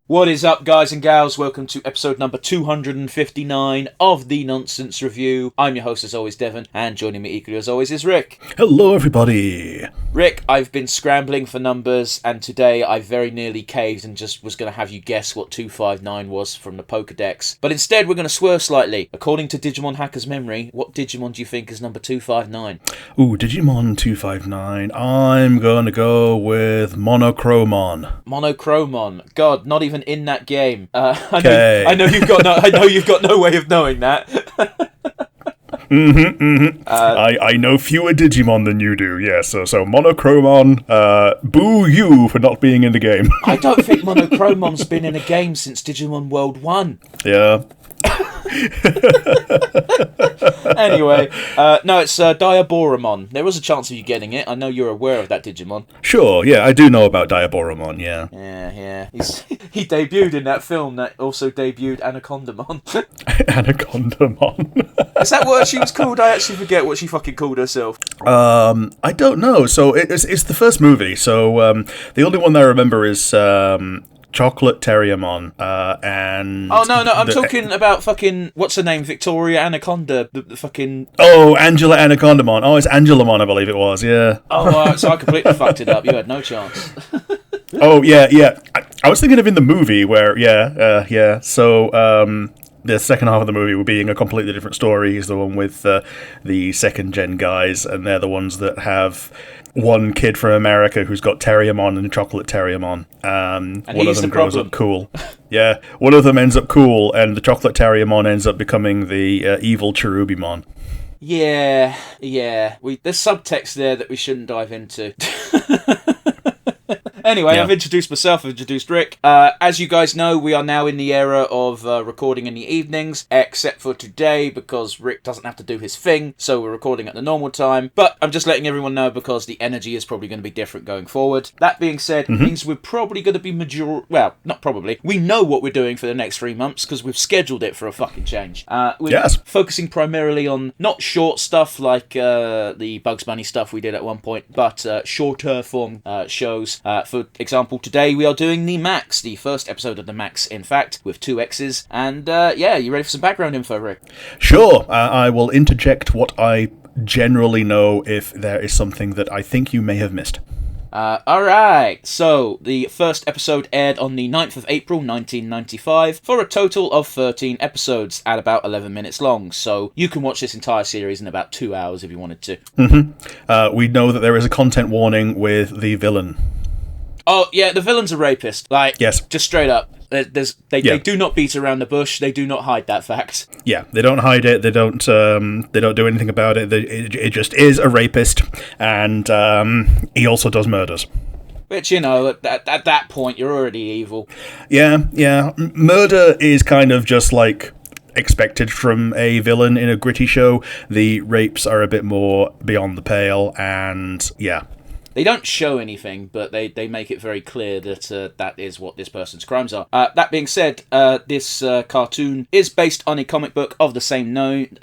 What is up, guys and gals? Welcome to episode number 259 of The Nonsense Review. I'm your host, as always, Devon, and joining me equally as always is Rick. Hello, everybody. Rick, I've been scrambling for numbers, and today I very nearly caved and just was going to have you guess what 259 was from the Pokedex. But instead, we're going to swerve slightly. According to Digimon Hacker's memory, what Digimon do you think is number 259? Ooh, Digimon 259. I'm going to go with Monochromon. Monochromon. God, not even in that game. Okay. I know you've got no way of knowing that. I know fewer Digimon than you do, yes. So Monochromon, boo you for not being in the game. I don't think Monochromon's been in a game since Digimon World 1. Yeah. Anyway, no, it's Diaboromon. There was a chance of you getting it. I know you're aware of that Digimon. Sure, yeah, I do know about Diaboromon, yeah. Yeah. He debuted in that film that also debuted Anacondamon. Anacondamon. Is that what she was called? I actually forget what she fucking called herself. I don't know. So it's the first movie, so the only one that I remember is Chocolate Terriermon, and... Oh, no, I'm talking about fucking... What's her name? Victoria Anaconda, the fucking... Oh, Angela Anacondamon. Oh, it's Angelamon, I believe it was, yeah. Oh, so I completely fucked it up. You had no chance. Oh, yeah. I was thinking of in the movie where, yeah. So, the second half of the movie will being a completely different story. Is the one with the second-gen guys, and they're the ones that have... one kid from America who's got Terriermon and Chocolate Terriermon. And one of them grows up cool. Yeah, one of them ends up cool, and the Chocolate Terriermon ends up becoming the evil Cherubimon. Yeah. There's subtext there that we shouldn't dive into. Anyway, yeah. I've introduced myself, I've introduced Rick. As you guys know, we are now in the era of recording in the evenings, except for today, because Rick doesn't have to do his thing, so we're recording at the normal time. But I'm just letting everyone know because the energy is probably going to be different going forward. That being said, it means we're probably going to be well, not probably. We know what we're doing for the next 3 months, because we've scheduled it for a fucking change. We're focusing primarily on not short stuff like the Bugs Bunny stuff we did at one point, but shorter form shows. For example, today we are doing the Maxx, the first episode of the Maxx, in fact, with 2 X's. And you ready for some background info, Rick? Sure. I will interject what I generally know if there is something that I think you may have missed. Alright, so the first episode aired on the 9th of April 1995 for a total of 13 episodes at about 11 minutes long, so you can watch this entire series in about 2 hours if you wanted to. We know that there is a content warning with the villain. Oh, yeah, the villain's a rapist. Yes. Just straight up. They do not beat around the bush. They do not hide that fact. Yeah, they don't hide it. They don't do anything about it. It just is a rapist, and he also does murders. Which, at that point, you're already evil. Yeah. Murder is kind of just like expected from a villain in a gritty show. The rapes are a bit more beyond the pale, and yeah. They don't show anything, but they make it very clear that that is what this person's crimes are. That being said, this cartoon is based on a comic book of the same name,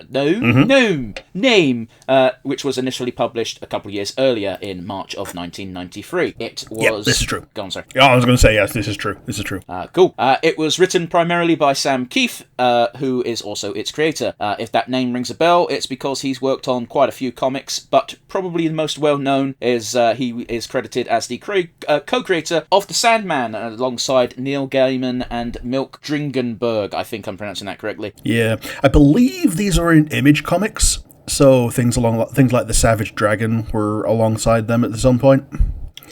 which was initially published a couple of years earlier in March of 1993. It was... Yep, this is true. Go on, sorry. Oh, I was going to say, yes, this is true. Cool. It was written primarily by Sam Keith, who is also its creator. If that name rings a bell, it's because he's worked on quite a few comics, but probably the most well-known is... he is credited as the co-creator of The Sandman alongside Neil Gaiman and Milk Dringenberg. I think I'm pronouncing that correctly. Yeah, I believe these are in Image Comics, so things like the Savage Dragon were alongside them at some point.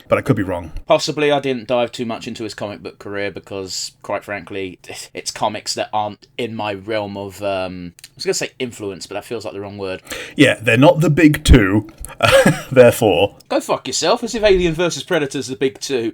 But I could be wrong. Possibly. I didn't dive too much into his comic book career because, quite frankly, it's comics that aren't in my realm of, I was going to say influence, but that feels like the wrong word. Yeah, they're not the big two, therefore. Go fuck yourself, as if Alien vs. Predator's the big two.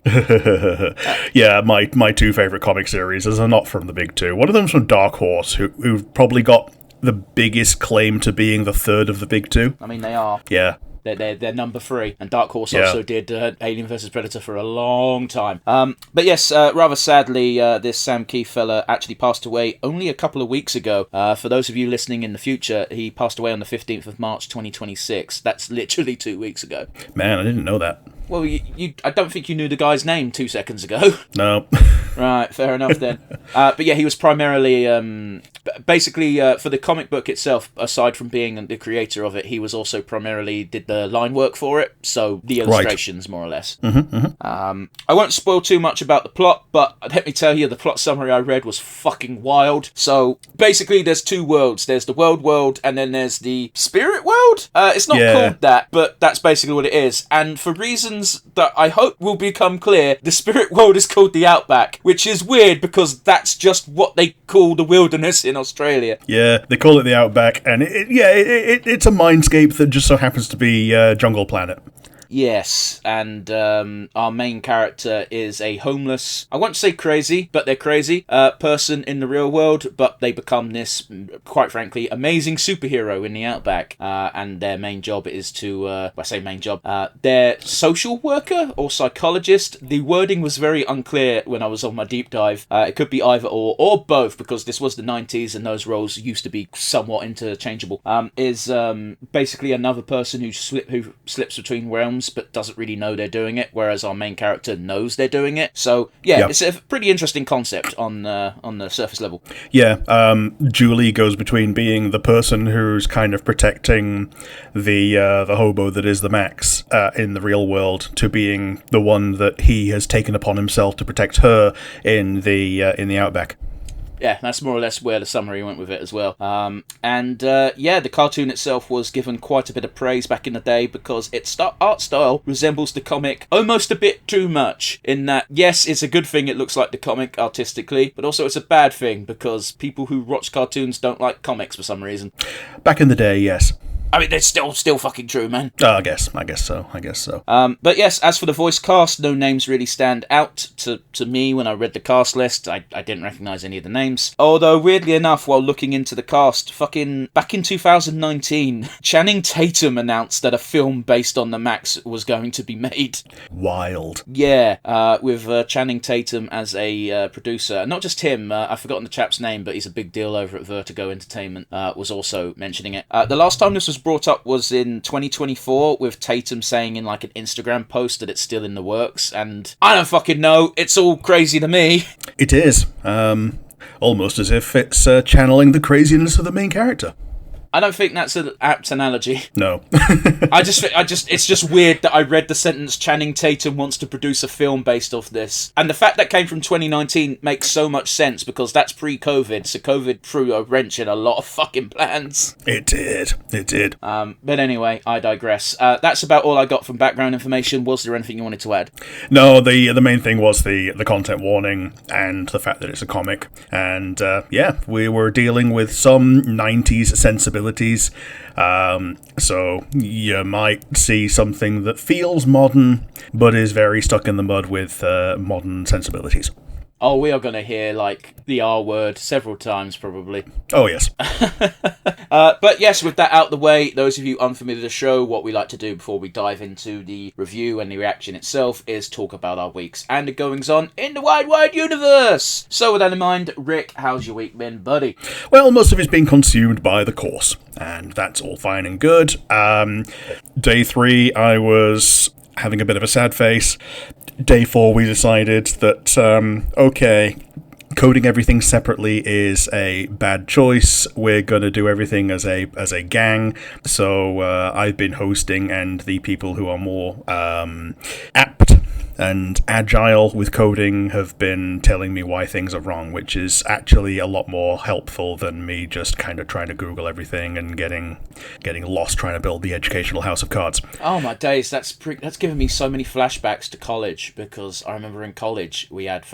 Yeah, my 2 favourite comic series are not from the big two. One of them's from Dark Horse, who've probably got the biggest claim to being the third of the big two. I mean, they are. Yeah. They're number 3, and Dark Horse also did Alien vs. Predator for a long time. But yes, rather sadly, this Sam Keith fella actually passed away only a couple of weeks ago. For those of you listening in the future, he passed away on the 15th of March 2026. That's literally 2 weeks ago. Man, I didn't know that. Well, I don't think you knew the guy's name 2 seconds ago. No. Right, fair enough then. But yeah, he was primarily, basically, for the comic book itself, aside from being the creator of it, he was also primarily did the line work for it, so the illustrations, more or less. I won't spoil too much about the plot, but let me tell you, the plot summary I read was fucking wild. So, basically, there's two worlds. There's the world, and then there's the spirit world? It's not called that, but that's basically what it is. And for reasons that I hope will become clear, the spirit world is called the Outback, which is weird because that's just what they call the wilderness in Australia. Yeah, they call it the Outback, and it's a mindscape that just so happens to be Jungle Planet. Yes, and our main character is a homeless, I won't say crazy, but they're crazy, person in the real world, but they become this, quite frankly, amazing superhero in the Outback, and their main job is to, I say main job, they're social worker or psychologist. The wording was very unclear when I was on my deep dive. It could be either or both, because this was the 90s and those roles used to be somewhat interchangeable. Is basically another person who slips between realms, but doesn't really know they're doing it, whereas our main character knows they're doing it. So yeah, It's a pretty interesting concept on the surface level. Yeah, Julie goes between being the person who's kind of protecting the hobo that is the Maxx in the real world, to being the one that he has taken upon himself to protect her in the Outback. Yeah, that's more or less where the summary went with it as well. The cartoon itself was given quite a bit of praise back in the day because its art style resembles the comic almost a bit too much, in that, yes, it's a good thing it looks like the comic artistically, but also it's a bad thing because people who watch cartoons don't like comics for some reason. Back in the day, yes. I mean, it's still fucking true, man. I guess so. But yes, as for the voice cast, no names really stand out to me when I read the cast list. I didn't recognise any of the names. Although, weirdly enough, while looking into the cast, fucking back in 2019, Channing Tatum announced that a film based on the Maxx was going to be made. Wild. Yeah, with Channing Tatum as a producer. Not just him, I've forgotten the chap's name, but he's a big deal over at Vertigo Entertainment, was also mentioning it. The last time this was brought up was in 2024, with Tatum saying in like an Instagram post that it's still in the works, and I don't fucking know, it's all crazy to me. It is, almost as if it's channeling the craziness of the main character. I don't think that's an apt analogy. No. It's just weird that I read the sentence, Channing Tatum wants to produce a film based off this. And the fact that came from 2019 makes so much sense, because that's pre-COVID, so COVID threw a wrench in a lot of fucking plans. It did. But anyway, I digress. That's about all I got from background information. Was there anything you wanted to add? No, the main thing was the content warning and the fact that it's a comic. And we were dealing with some 90s sensibilities. So you might see something that feels modern, but is very stuck in the mud with modern sensibilities. Oh, we are going to hear, like, the R word several times, probably. Oh, yes. But yes, with that out the way, those of you unfamiliar with the show, what we like to do before we dive into the review and the reaction itself is talk about our weeks and the goings-on in the wide universe. So with that in mind, Rick, how's your week been, buddy? Well, most of it's been consumed by the course, and that's all fine and good. Day 3, I was having a bit of a sad face. Day 4, we decided that, coding everything separately is a bad choice. We're going to do everything as a gang. So I've been hosting, and the people who are more apt and agile with coding have been telling me why things are wrong, which is actually a lot more helpful than me just kind of trying to Google everything and getting lost trying to build the educational house of cards. Oh my days, that's given me so many flashbacks to college, because I remember in college we had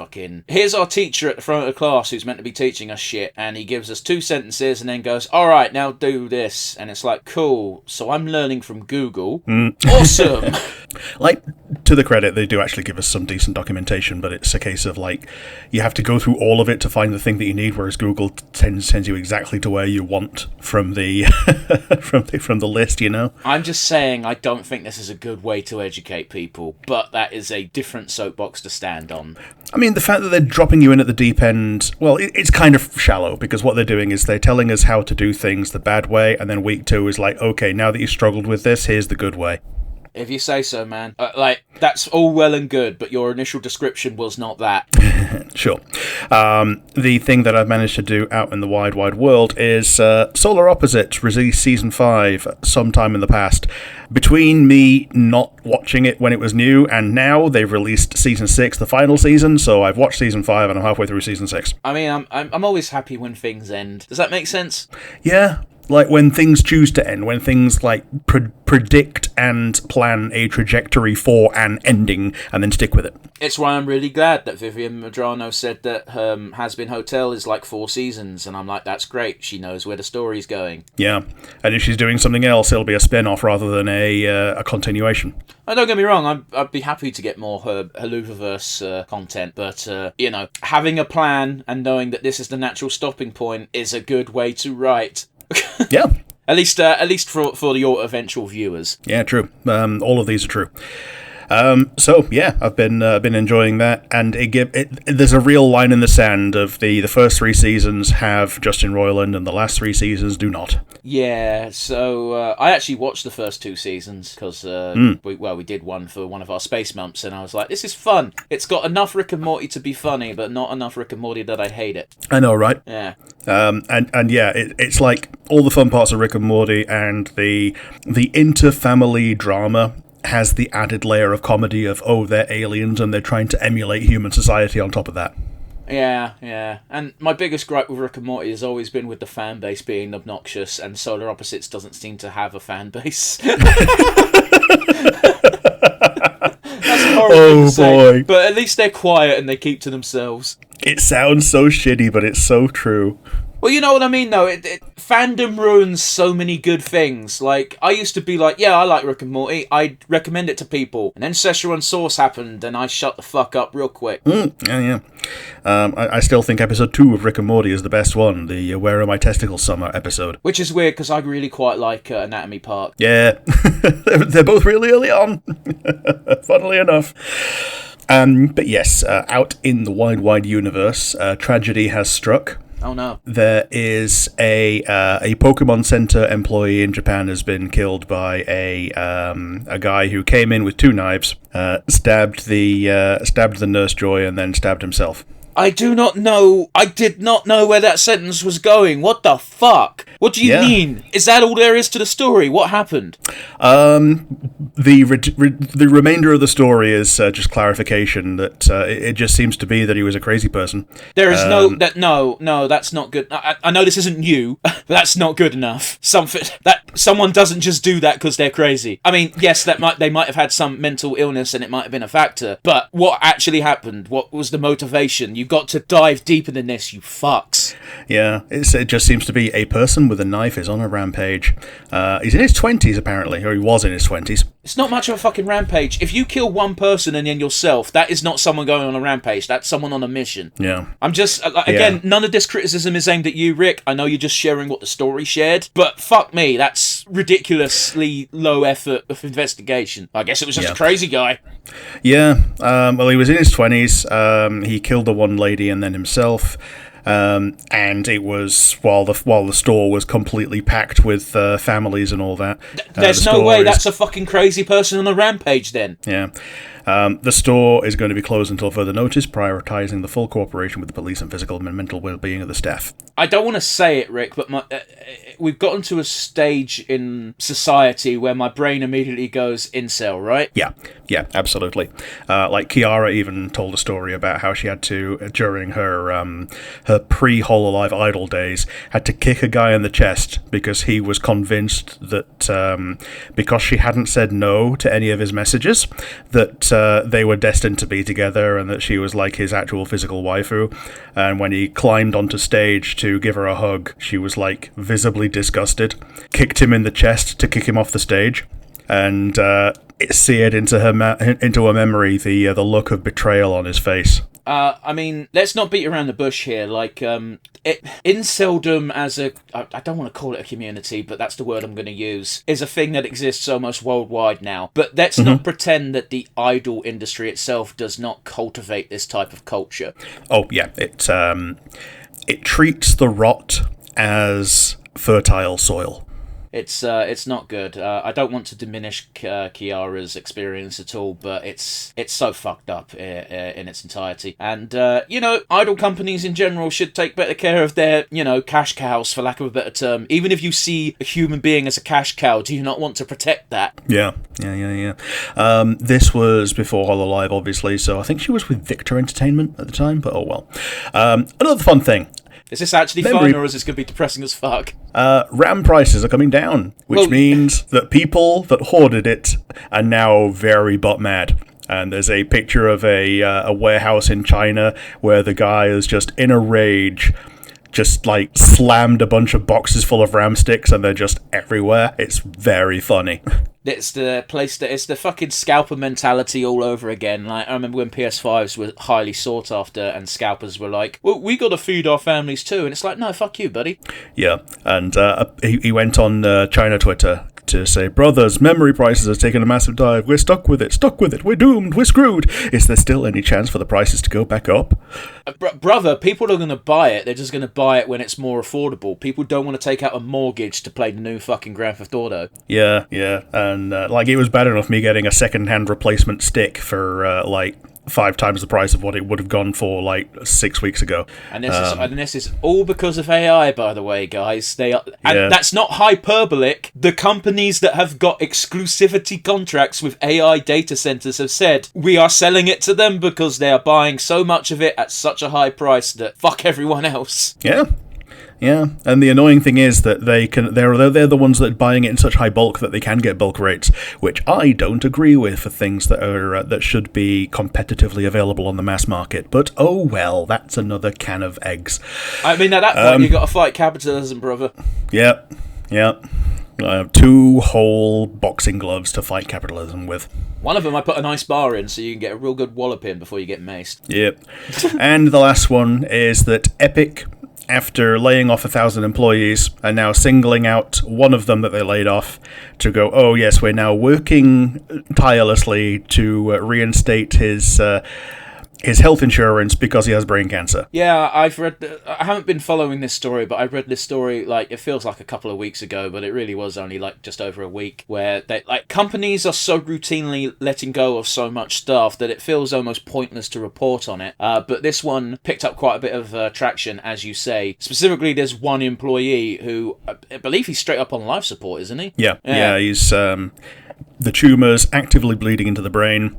here's our teacher at the front of the class who's meant to be teaching us shit, and he gives us 2 sentences and then goes, alright, now do this, and it's like, cool, so I'm learning from Google. Awesome. Like, to the credit, they do actually give us some decent documentation, but it's a case of, like, you have to go through all of it to find the thing that you need, whereas Google sends you exactly to where you want from the from the list, you know? I'm just saying, I don't think this is a good way to educate people, but that is a different soapbox to stand on. I mean, the fact that they're dropping you in at the deep end, well, it's kind of shallow, because what they're doing is they're telling us how to do things the bad way, and then week 2 is like, okay, now that you've struggled with this, here's the good way. If you say so, man. That's all well and good, but your initial description was not that. Sure. The thing that I've managed to do out in the wide world is Solar Opposites released season 5 sometime in the past. Between me not watching it when it was new and now, they've released season 6, the final season, so I've watched season 5 and I'm halfway through season 6. I mean, I'm always happy when things end. Does that make sense? Yeah. Like when things choose to end, when things like predict and plan a trajectory for an ending and then stick with it. It's why I'm really glad that Vivian Madrano said that Has Been Hotel is like 4 seasons, and I'm like, that's great. She knows where the story's going. Yeah, and if she's doing something else, it'll be a spin-off rather than a continuation. Oh, don't get me wrong, I'd be happy to get more Haluvaverse content, but, having a plan and knowing that this is the natural stopping point is a good way to write. Yeah. At least for your eventual viewers. Yeah, true. All of these are true. So yeah, I've been enjoying that, and there's a real line in the sand of the first 3 seasons have Justin Roiland, and the last 3 seasons do not. Yeah, so I actually watched the first 2 seasons because we did one for one of our space months, and I was like, this is fun. It's got enough Rick and Morty to be funny, but not enough Rick and Morty that I hate it. I know, right? Yeah. And yeah, it's like all the fun parts of Rick and Morty, and the inter-family drama has the added layer of comedy of, oh, they're aliens and they're trying to emulate human society on top of that. Yeah. And my biggest gripe with Rick and Morty has always been with the fan base being obnoxious, and Solar Opposites doesn't seem to have a fan base. That's a horrible thing to say, but at least they're quiet and they keep to themselves. It sounds so shitty, but it's so true. Well, you know what I mean, though. Fandom ruins so many good things. Like, I used to be like, yeah, I like Rick and Morty. I'd recommend it to people. And then Szechuan Sauce happened, and I shut the fuck up real quick. Yeah. I still think episode 2 of Rick and Morty is the best one, the Where Are My Testicles Summer episode. Which is weird, because I really quite like Anatomy Park. Yeah, they're both really early on, funnily enough. But yes, out in the wide universe, tragedy has struck. Oh no. There is a Pokemon Center employee in Japan has been killed by a guy who came in with 2 knives, stabbed the Nurse Joy, and then stabbed himself. I did not know where that sentence was going. What the fuck? What do you mean? Is that all there is to the story? What happened? The remainder of the story is just clarification that it just seems to be that he was a crazy person. There is no, that's not good. I know this isn't you, but that's not good enough. Someone doesn't just do that because they're crazy. I mean, yes, they might have had some mental illness and it might have been a factor, but what actually happened? What was the motivation? You've got to dive deeper than this, you fucks. Yeah, it just seems to be a person with a knife is on a rampage. He's in his 20s, apparently, or he was in his 20s. It's not much of a fucking rampage. If you kill one person and then yourself, that is not someone going on a rampage. That's someone on a mission. Yeah. I'm just, again, none of this criticism is aimed at you, Rick. I know you're just sharing what the story shared, but fuck me, that's ridiculously low effort of investigation. I guess it was just a crazy guy. Yeah. Well, he was in his 20s. He killed the one lady and then himself. And it was while the store was completely packed with families and all that. There's no way that's a fucking crazy person on a rampage then. Yeah. The store is going to be closed until further notice, prioritising the full cooperation with the police and physical and mental well-being of the staff. I don't want to say it, Rick, but we've gotten to a stage in society where my brain immediately goes incel, right? Yeah, absolutely. Like Kiara even told a story about how she had to, during her pre-Hololive Idol days, had to kick a guy in the chest because he was convinced that because she hadn't said no to any of his messages, that they were destined to be together and that she was like his actual physical waifu. And when he climbed onto stage to give her a hug, she was like visibly disgusted, kicked him in the chest to kick him off the stage, and it seared into her memory the look of betrayal on his face. I mean, let's not beat around the bush here. Like, inceldom as I don't want to call it a community, but that's the word I'm going to use, is a thing that exists almost worldwide now. But let's not pretend that the idol industry itself does not cultivate this type of culture. Oh, yeah. It treats the rot as fertile soil. It's not good. I don't want to diminish Kiara's experience at all, but it's so fucked up in its entirety. And idle companies in general should take better care of their cash cows, for lack of a better term. Even if you see a human being as a cash cow, do you not want to protect that? Yeah. This was before HoloLive, obviously, so I think she was with Victor Entertainment at the time, but oh well. Another fun thing. Is this actually fun, or is this going to be depressing as fuck? RAM prices are coming down, which means that people that hoarded it are now very butt mad. And there's a picture of a warehouse in China where the guy is just in a rage, just like slammed a bunch of boxes full of RAM sticks, and they're just everywhere. It's very funny. It's the fucking scalper mentality all over again. Like, I remember when PS5s were highly sought after and scalpers were like, well, we got to feed our families too. And it's like, no, fuck you, buddy. Yeah, and he went on China Twitter to say, brothers, memory prices have taken a massive dive. We're stuck with it. We're doomed. We're screwed. Is there still any chance for the prices to go back up? Brother, people are going to buy it. They're just going to buy it when it's more affordable. People don't want to take out a mortgage to play the new fucking Grand Theft Auto. Yeah. And it was bad enough me getting a second-hand replacement stick for 5 times the price of what it would have gone for 6 weeks ago. And this is all because of AI, by the way, guys. That's not hyperbolic. The companies that have got exclusivity contracts with AI data centers have said we are selling it to them because they are buying so much of it at such a high price that fuck everyone else. Yeah, and the annoying thing is that they're the ones that are buying it in such high bulk that they can get bulk rates, which I don't agree with for things that are that should be competitively available on the mass market. But oh well, that's another can of eggs. I mean, at that point, you got to fight capitalism, brother. Yeah. I have 2 whole boxing gloves to fight capitalism with. One of them I put an ice bar in so you can get a real good wallop in before you get maced. Yep. And the last one is that Epic, after laying off 1,000 employees, are now singling out one of them that they laid off to go, oh yes, we're now working tirelessly to reinstate his health insurance because he has brain cancer. Yeah, I haven't been following this story, but I read this story, it feels like a couple of weeks ago, but it really was only just over a week, where companies are so routinely letting go of so much staff that it feels almost pointless to report on it. But this one picked up quite a bit of traction, as you say. Specifically, there's one employee who, I believe he's straight up on life support, isn't he? Yeah, he's the tumour's actively bleeding into the brain.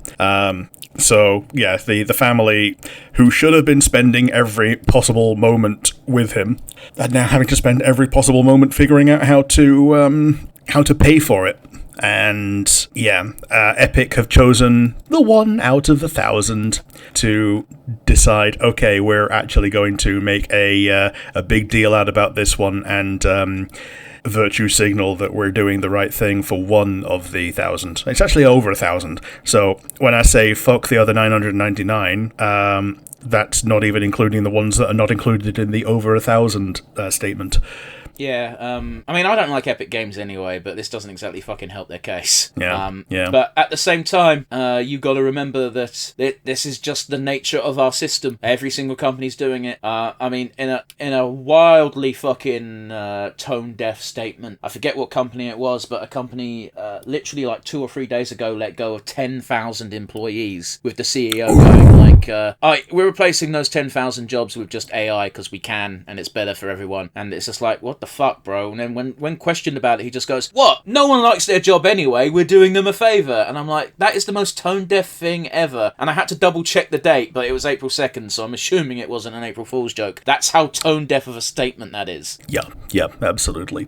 So, yeah, the family, who should have been spending every possible moment with him, are now having to spend every possible moment figuring out how to pay for it. And, yeah, Epic have chosen the one out of 1,000 to decide, okay, we're actually going to make a big deal out about this one and virtue signal that we're doing the right thing for one of the 1,000. It's actually over 1,000. So when I say fuck the other 999, that's not even including the ones that are not included in the over 1,000 statement. Yeah, I mean, I don't like Epic Games anyway, but this doesn't exactly fucking help their case. Yeah. But at the same time, you got to remember that this is just the nature of our system. Every single company's doing it. I mean, in a wildly fucking tone-deaf statement, I forget what company it was, but a company literally 2 or 3 days ago let go of 10,000 employees, with the CEO going we're replacing those 10,000 jobs with just AI because we can, and it's better for everyone. And it's just like, what the fuck, bro? And then when questioned about it, he just goes, what? No one likes their job anyway, we're doing them a favour. And I'm like, that is the most tone-deaf thing ever. And I had to double check the date, but it was April 2nd, so I'm assuming it wasn't an April Fool's joke. That's how tone-deaf of a statement that is. Yeah, absolutely.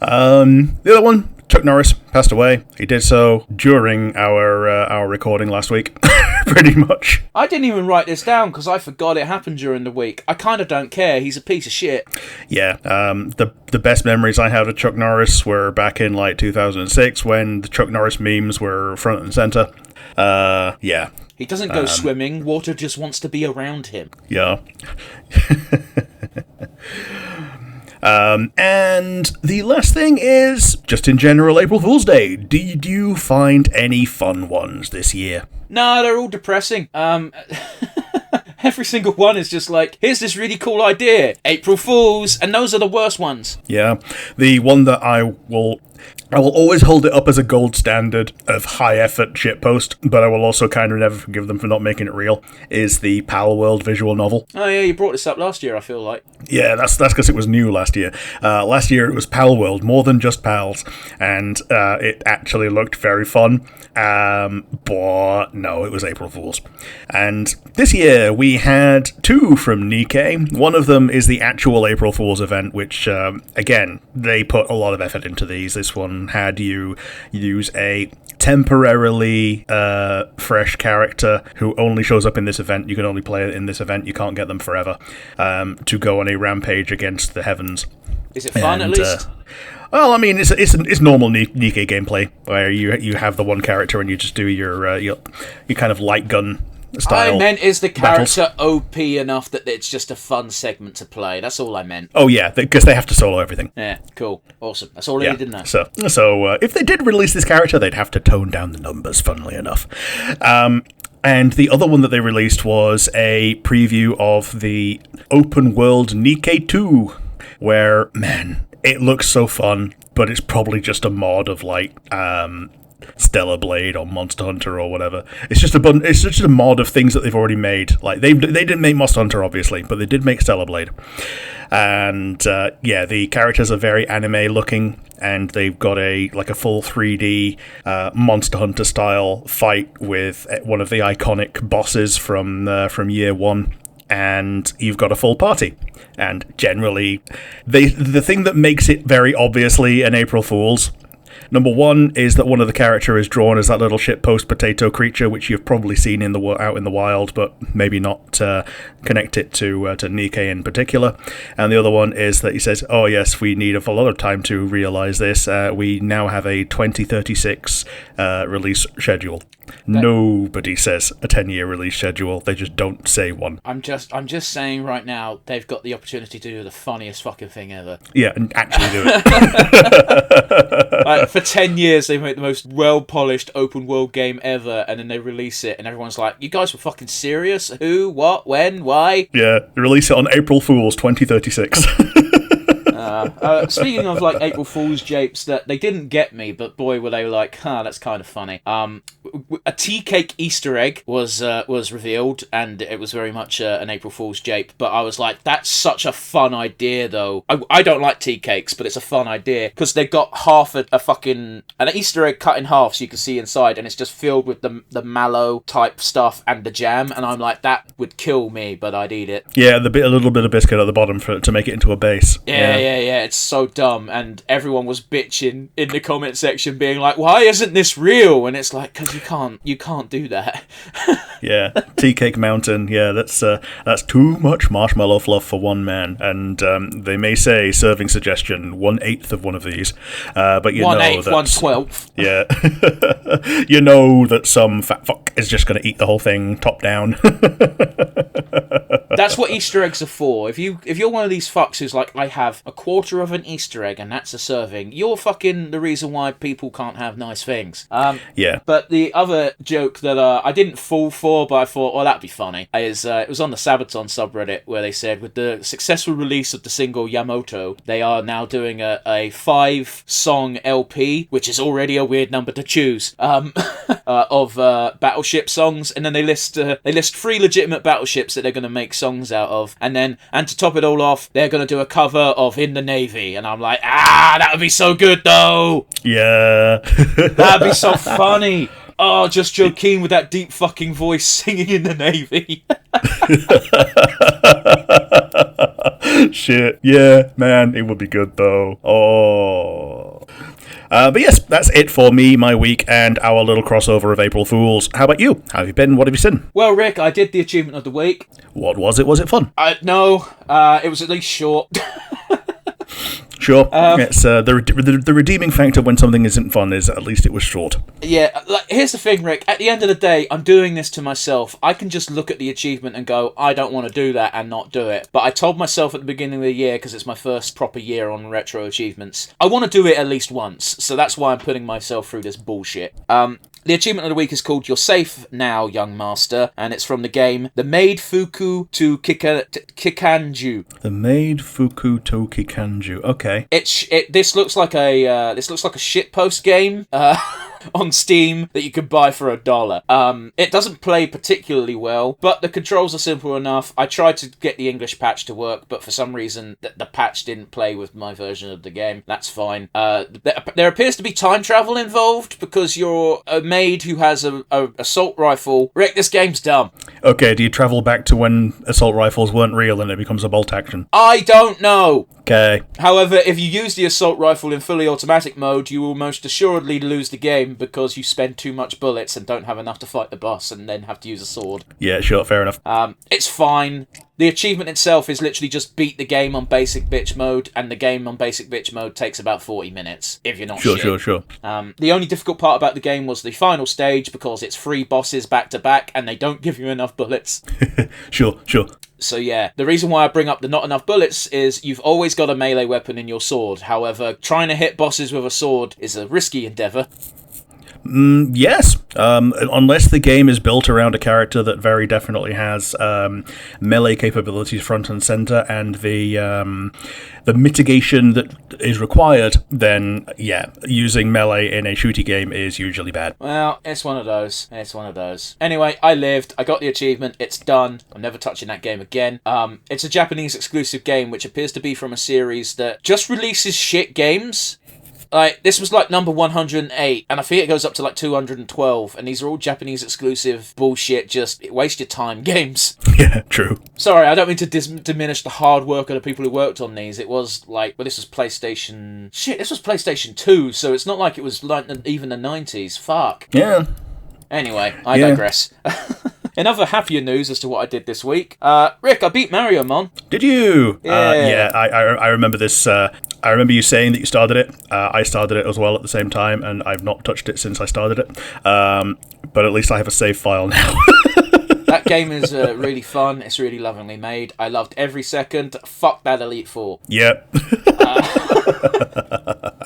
The other one, Chuck Norris passed away. He did so during our recording last week, pretty much. I didn't even write this down because I forgot it happened during the week. I kind of don't care. He's a piece of shit. Yeah, the best memories I have of Chuck Norris were back in 2006 when the Chuck Norris memes were front and center. Yeah. He doesn't go swimming. Water just wants to be around him. Yeah. And the last thing is, just in general, April Fool's Day. Did you find any fun ones this year? No, they're all depressing. Every single one is just like, here's this really cool idea, April Fools, and those are the worst ones. Yeah, the one that I will always hold it up as a gold standard of high-effort shitpost, but I will also kind of never forgive them for not making it real, is the Pal World visual novel. Oh yeah, you brought this up last year, I feel like. Yeah, that's because it was new last year. Last year it was Pal World, more than just pals, and it actually looked very fun. But no, it was April Fool's. And this year we had two from Nikkei. One of them is the actual April Fool's event, which, again, they put a lot of effort into these. This one had you use a temporarily fresh character who only shows up in this event. You can only play it in this event. You can't get them forever. To go on a rampage against the heavens. Is it fun at least? Well, I mean, it's normal Nikkei gameplay where you have the one character and you just do your kind of light gun style. I meant, is the character battles. OP enough that it's just a fun segment to play? That's all I meant. Oh yeah, because they have to solo everything. Yeah, cool, awesome. That's all I needed to know. So if they did release this character, they'd have to tone down the numbers. Funnily enough. And the other one that they released was a preview of the open world Nikkei 2, where, man, it looks so fun, but it's probably just a mod of like Stellar Blade or Monster Hunter or whatever. It's just a mod of things that they've already made. Like they didn't make Monster Hunter obviously, but they did make Stellar Blade. And yeah, the characters are very anime looking, and they've got a full 3D Monster Hunter style fight with one of the iconic bosses from year one. And you've got a full party. And generally, the thing that makes it very obviously an April Fool's, number one, is that one of the characters is drawn as that little shitpost potato creature, which you've probably seen out in the wild, but maybe not connect it to Nikkei in particular. And the other one is that he says, oh yes, we need a lot of time to realize this. We now have a 2036 release schedule. Nobody says a 10-year release schedule. They just don't say one. I'm just saying right now, they've got the opportunity to do the funniest fucking thing ever. Yeah, and actually do it. For 10 years, they make the most well-polished open world game ever, and then they release it, and everyone's like, you guys were fucking serious? Who? What? When? Why? Yeah, release it on April Fool's 2036. Speaking of like April Fool's japes, that they didn't get me, but boy were they like, that's kind of funny. A tea cake Easter egg was revealed, and it was very much an April Fool's jape. But I was like, that's such a fun idea, though. I don't like tea cakes, but it's a fun idea because they got half a fucking an Easter egg cut in half, so you can see inside, and it's just filled with the mallow type stuff and the jam. And I'm like, that would kill me, but I'd eat it. Yeah, a little bit of biscuit at the bottom to make it into a base. Yeah, it's so dumb, and everyone was bitching in the comment section, being like, "Why isn't this real?" And it's like, because you can't do that. Yeah, Tea Cake Mountain. Yeah, that's too much marshmallow fluff for one man, and they may say serving suggestion 1/8 of one of these, but you know that 1/12. Yeah, you know that some fat fuck is just going to eat the whole thing top down. That's what Easter eggs are for. If you're one of these fucks who's like, I have a quarter of an Easter egg and that's a serving, you're fucking the reason why people can't have nice things. Yeah. But the other joke that I didn't fall for, but I thought, oh, that'd be funny, is it was on the Sabaton subreddit where they said, with the successful release of the single Yamoto, they are now doing a 5-song LP, which is already a weird number to choose, of battleship songs, and then they list 3 legitimate battleships that they're going to make songs out of, and to top it all off, they're going to do a cover of In the Navy, and I'm like, that would be so good though. Yeah. That'd be so funny. Oh, just Joaquin with that deep fucking voice singing In the Navy. Shit. Yeah, man, it would be good though. Oh. But yes, that's it for me, my week, and our little crossover of April Fools. How about you? How have you been? What have you seen? Well, Rick, I did the achievement of the week. What was it? Was it fun? No, it was at least short. Sure. It's the redeeming factor when something isn't fun is at least it was short. Yeah, here's the thing, Rick. At the end of the day, I'm doing this to myself. I can just look at the achievement and go, I don't want to do that, and not do it. But I told myself at the beginning of the year, because it's my first proper year on retro achievements, I want to do it at least once. So that's why I'm putting myself through this bullshit. The achievement of the week is called You're Safe Now, Young Master, and it's from the game The Maid Fuku to Kikanju. The Maid Fuku to Kikanju. Okay. This looks like a shitpost game. On Steam that you could buy for $1. It doesn't play particularly well, but the controls are simple enough. I tried to get the English patch to work, but for some reason the patch didn't play with my version of the game. That's fine. There appears to be time travel involved because you're a maid who has a assault rifle. Rick, this game's dumb. Okay, do you travel back to when assault rifles weren't real and it becomes a bolt action? I don't know. Okay. However, if you use the assault rifle in fully automatic mode, you will most assuredly lose the game because you spend too much bullets and don't have enough to fight the boss and then have to use a sword. Yeah, sure, fair enough. It's fine. The achievement itself is literally just beat the game on basic bitch mode, and the game on basic bitch mode takes about 40 minutes, if you're not Sure. The only difficult part about the game was the final stage, because it's 3 bosses back to back, and they don't give you enough bullets. Sure. So yeah, the reason why I bring up the not enough bullets is you've always got a melee weapon in your sword. However, trying to hit bosses with a sword is a risky endeavour. Yes, unless the game is built around a character that very definitely has melee capabilities front and center, and the mitigation that is required, then yeah, using melee in a shooty game is usually bad. Well, it's one of those. Anyway, I lived. I got the achievement. It's done. I'm never touching that game again. It's a Japanese exclusive game, which appears to be from a series that just releases shit games. Like, this was like number 108, and I think it goes up to like 212, and these are all Japanese exclusive bullshit, just waste your time games. Yeah, true. Sorry, I don't mean to diminish the hard work of the people who worked on these. It was like, well, this was PlayStation 2, so it's not like it was like even the 90s. Fuck. Yeah. Anyway, I digress. In other happier news as to what I did this week, Rick, I beat Mario Mon. Did you? Yeah. I remember this. I remember you saying that you started it. I started it as well at the same time, and I've not touched it since I started it. But at least I have a save file now. That game is really fun. It's really lovingly made. I loved every second. Fuck that Elite Four. Yep.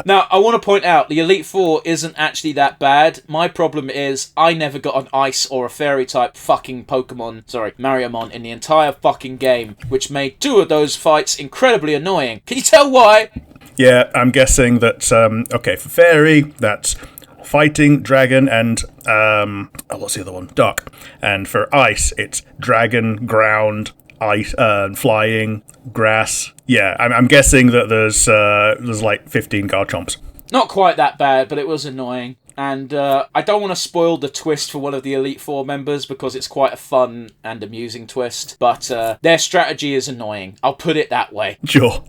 Now, I want to point out, the Elite Four isn't actually that bad. My problem is, I never got an Ice or a Fairy type fucking Mariomon in the entire fucking game, which made 2 of those fights incredibly annoying. Can you tell why? Yeah, I'm guessing that, for Fairy, that's fighting, dragon, and, what's the other one? Dark. And for Ice, it's dragon, ground, ice, flying, grass. Yeah, I'm guessing that there's like 15 Garchomps. Not quite that bad, but it was annoying. And I don't want to spoil the twist for one of the Elite Four members because it's quite a fun and amusing twist. But their strategy is annoying. I'll put it that way. Sure.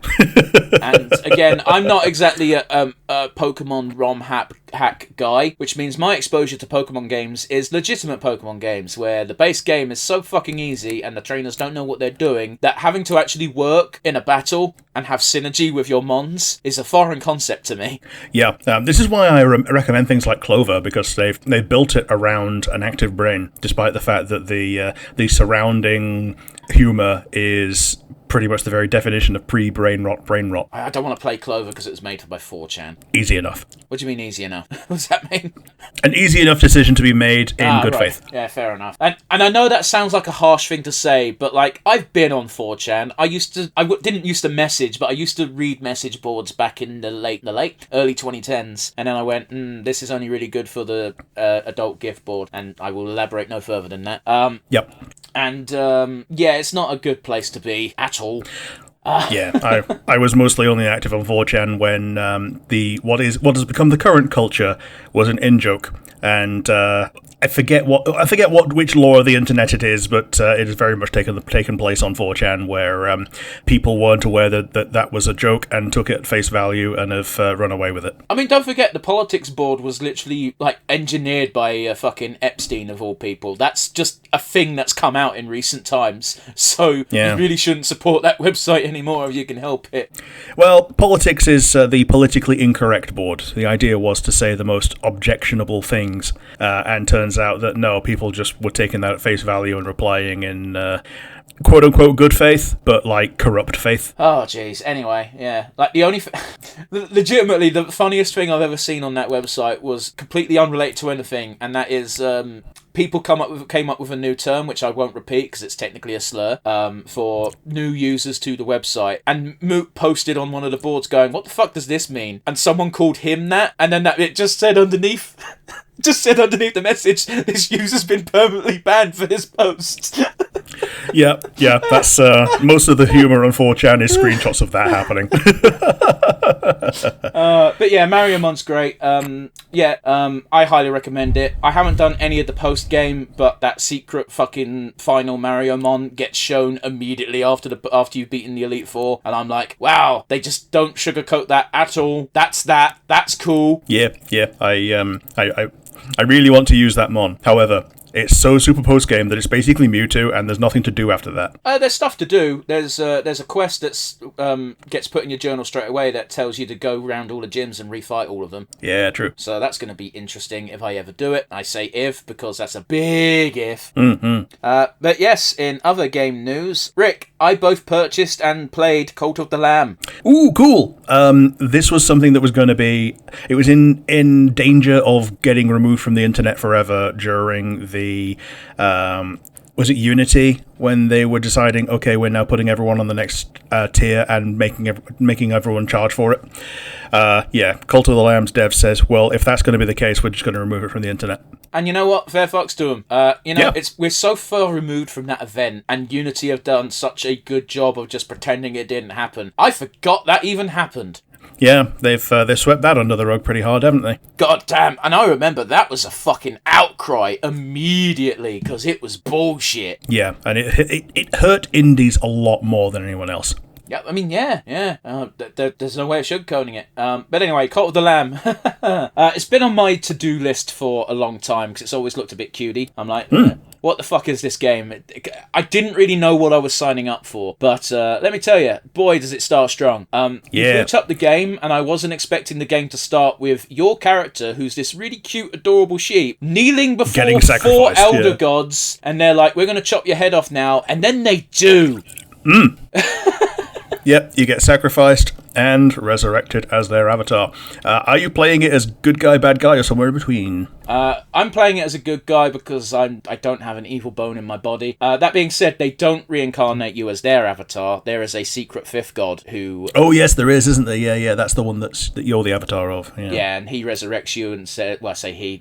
And again, I'm not exactly a Pokemon ROM hack guy, which means my exposure to Pokemon games is legitimate Pokemon games, where the base game is so fucking easy and the trainers don't know what they're doing that having to actually work in a battle and have synergy with your mons is a foreign concept to me. Yeah, this is why I recommend things like Clover, because they've built it around an active brain, despite the fact that the surrounding humour is pretty much the very definition of pre-brain rot, brain rot. I don't want to play Clover because it was made by 4chan. Easy enough. What do you mean easy enough? What does that mean? An easy enough decision to be made in good faith. Yeah, fair enough. And I know that sounds like a harsh thing to say, but like, I've been on 4chan. I didn't used to message, but I used to read message boards back in the early 2010s, and then I went, this is only really good for the adult gift board, and I will elaborate no further than that. Yep. And it's not a good place to be at all. Yeah, I was mostly only active on 4chan when what has become the current culture was an in-joke, and I forget which law of the internet it is, but it has very much taken place on 4chan, where people weren't aware that was a joke and took it at face value and have run away with it. I mean, don't forget the politics board was literally like engineered by fucking Epstein of all people. That's just a thing that's come out in recent times. So yeah. You really shouldn't support that website anymore if you can help it. Well, politics is the politically incorrect board. The idea was to say the most objectionable things, and turns out that no, people just were taking that at face value and replying in quote-unquote good faith, but, like, corrupt faith. Oh, jeez. Anyway, yeah. Like, the only... legitimately, the funniest thing I've ever seen on that website was completely unrelated to anything, and that is... people came up with a new term, which I won't repeat because it's technically a slur, for new users to the website. And Moot posted on one of the boards going, what the fuck does this mean? And someone called him that, and then it just said underneath... just said underneath the message, this user's been permanently banned for his posts. Yeah, that's most of the humour on 4chan is screenshots of that happening. But yeah, Mariomon's great. I highly recommend it. I haven't done any of the post-game, but that secret fucking final Mariomon gets shown immediately after you've beaten the Elite Four, and I'm like, wow, they just don't sugarcoat that at all. That's cool. Yeah, I really want to use that mon. However, it's so super post-game that it's basically Mewtwo, and there's nothing to do after that. There's stuff to do. There's a quest that's gets put in your journal straight away that tells you to go around all the gyms and refight all of them. Yeah, true. So that's going to be interesting if I ever do it. I say if, because that's a big if. Mm-hmm. But yes, in other game news, Rick, I both purchased and played Cult of the Lamb. Ooh, cool. This was something that was going to be... It was in danger of getting removed from the internet forever during the... was it Unity, when they were deciding, okay, we're now putting everyone on the next tier and making everyone charge for it? Cult of the Lamb's dev says, well, if that's going to be the case, we're just going to remove it from the internet. And you know what? Fair fucks to them. We're so far removed from that event, and Unity have done such a good job of just pretending it didn't happen. I forgot that even happened. Yeah, they've swept that under the rug pretty hard, haven't they? God damn, and I remember that was a fucking outcry immediately, because it was bullshit. Yeah, and it hurt indies a lot more than anyone else. Yeah, I mean, yeah. There's no way of sugarcoating it. But anyway, Cult of the Lamb. It's been on my to-do list for a long time, because it's always looked a bit cutie. I'm like, what the fuck is this game? I didn't really know what I was signing up for, but let me tell you, boy, does it start strong. You boot up the game, and I wasn't expecting the game to start with your character, who's this really cute, adorable sheep, kneeling before 4 elder gods, and they're like, we're going to chop your head off now, and then they do. Yep, you get sacrificed and resurrected as their avatar. Are you playing it as good guy, bad guy, or somewhere in between? I'm playing it as a good guy because I don't have an evil bone in my body. That being said, they don't reincarnate you as their avatar. There is a secret fifth god who... Oh, yes, there is, isn't there? Yeah, that's the one that you're the avatar of. Yeah, and he resurrects you and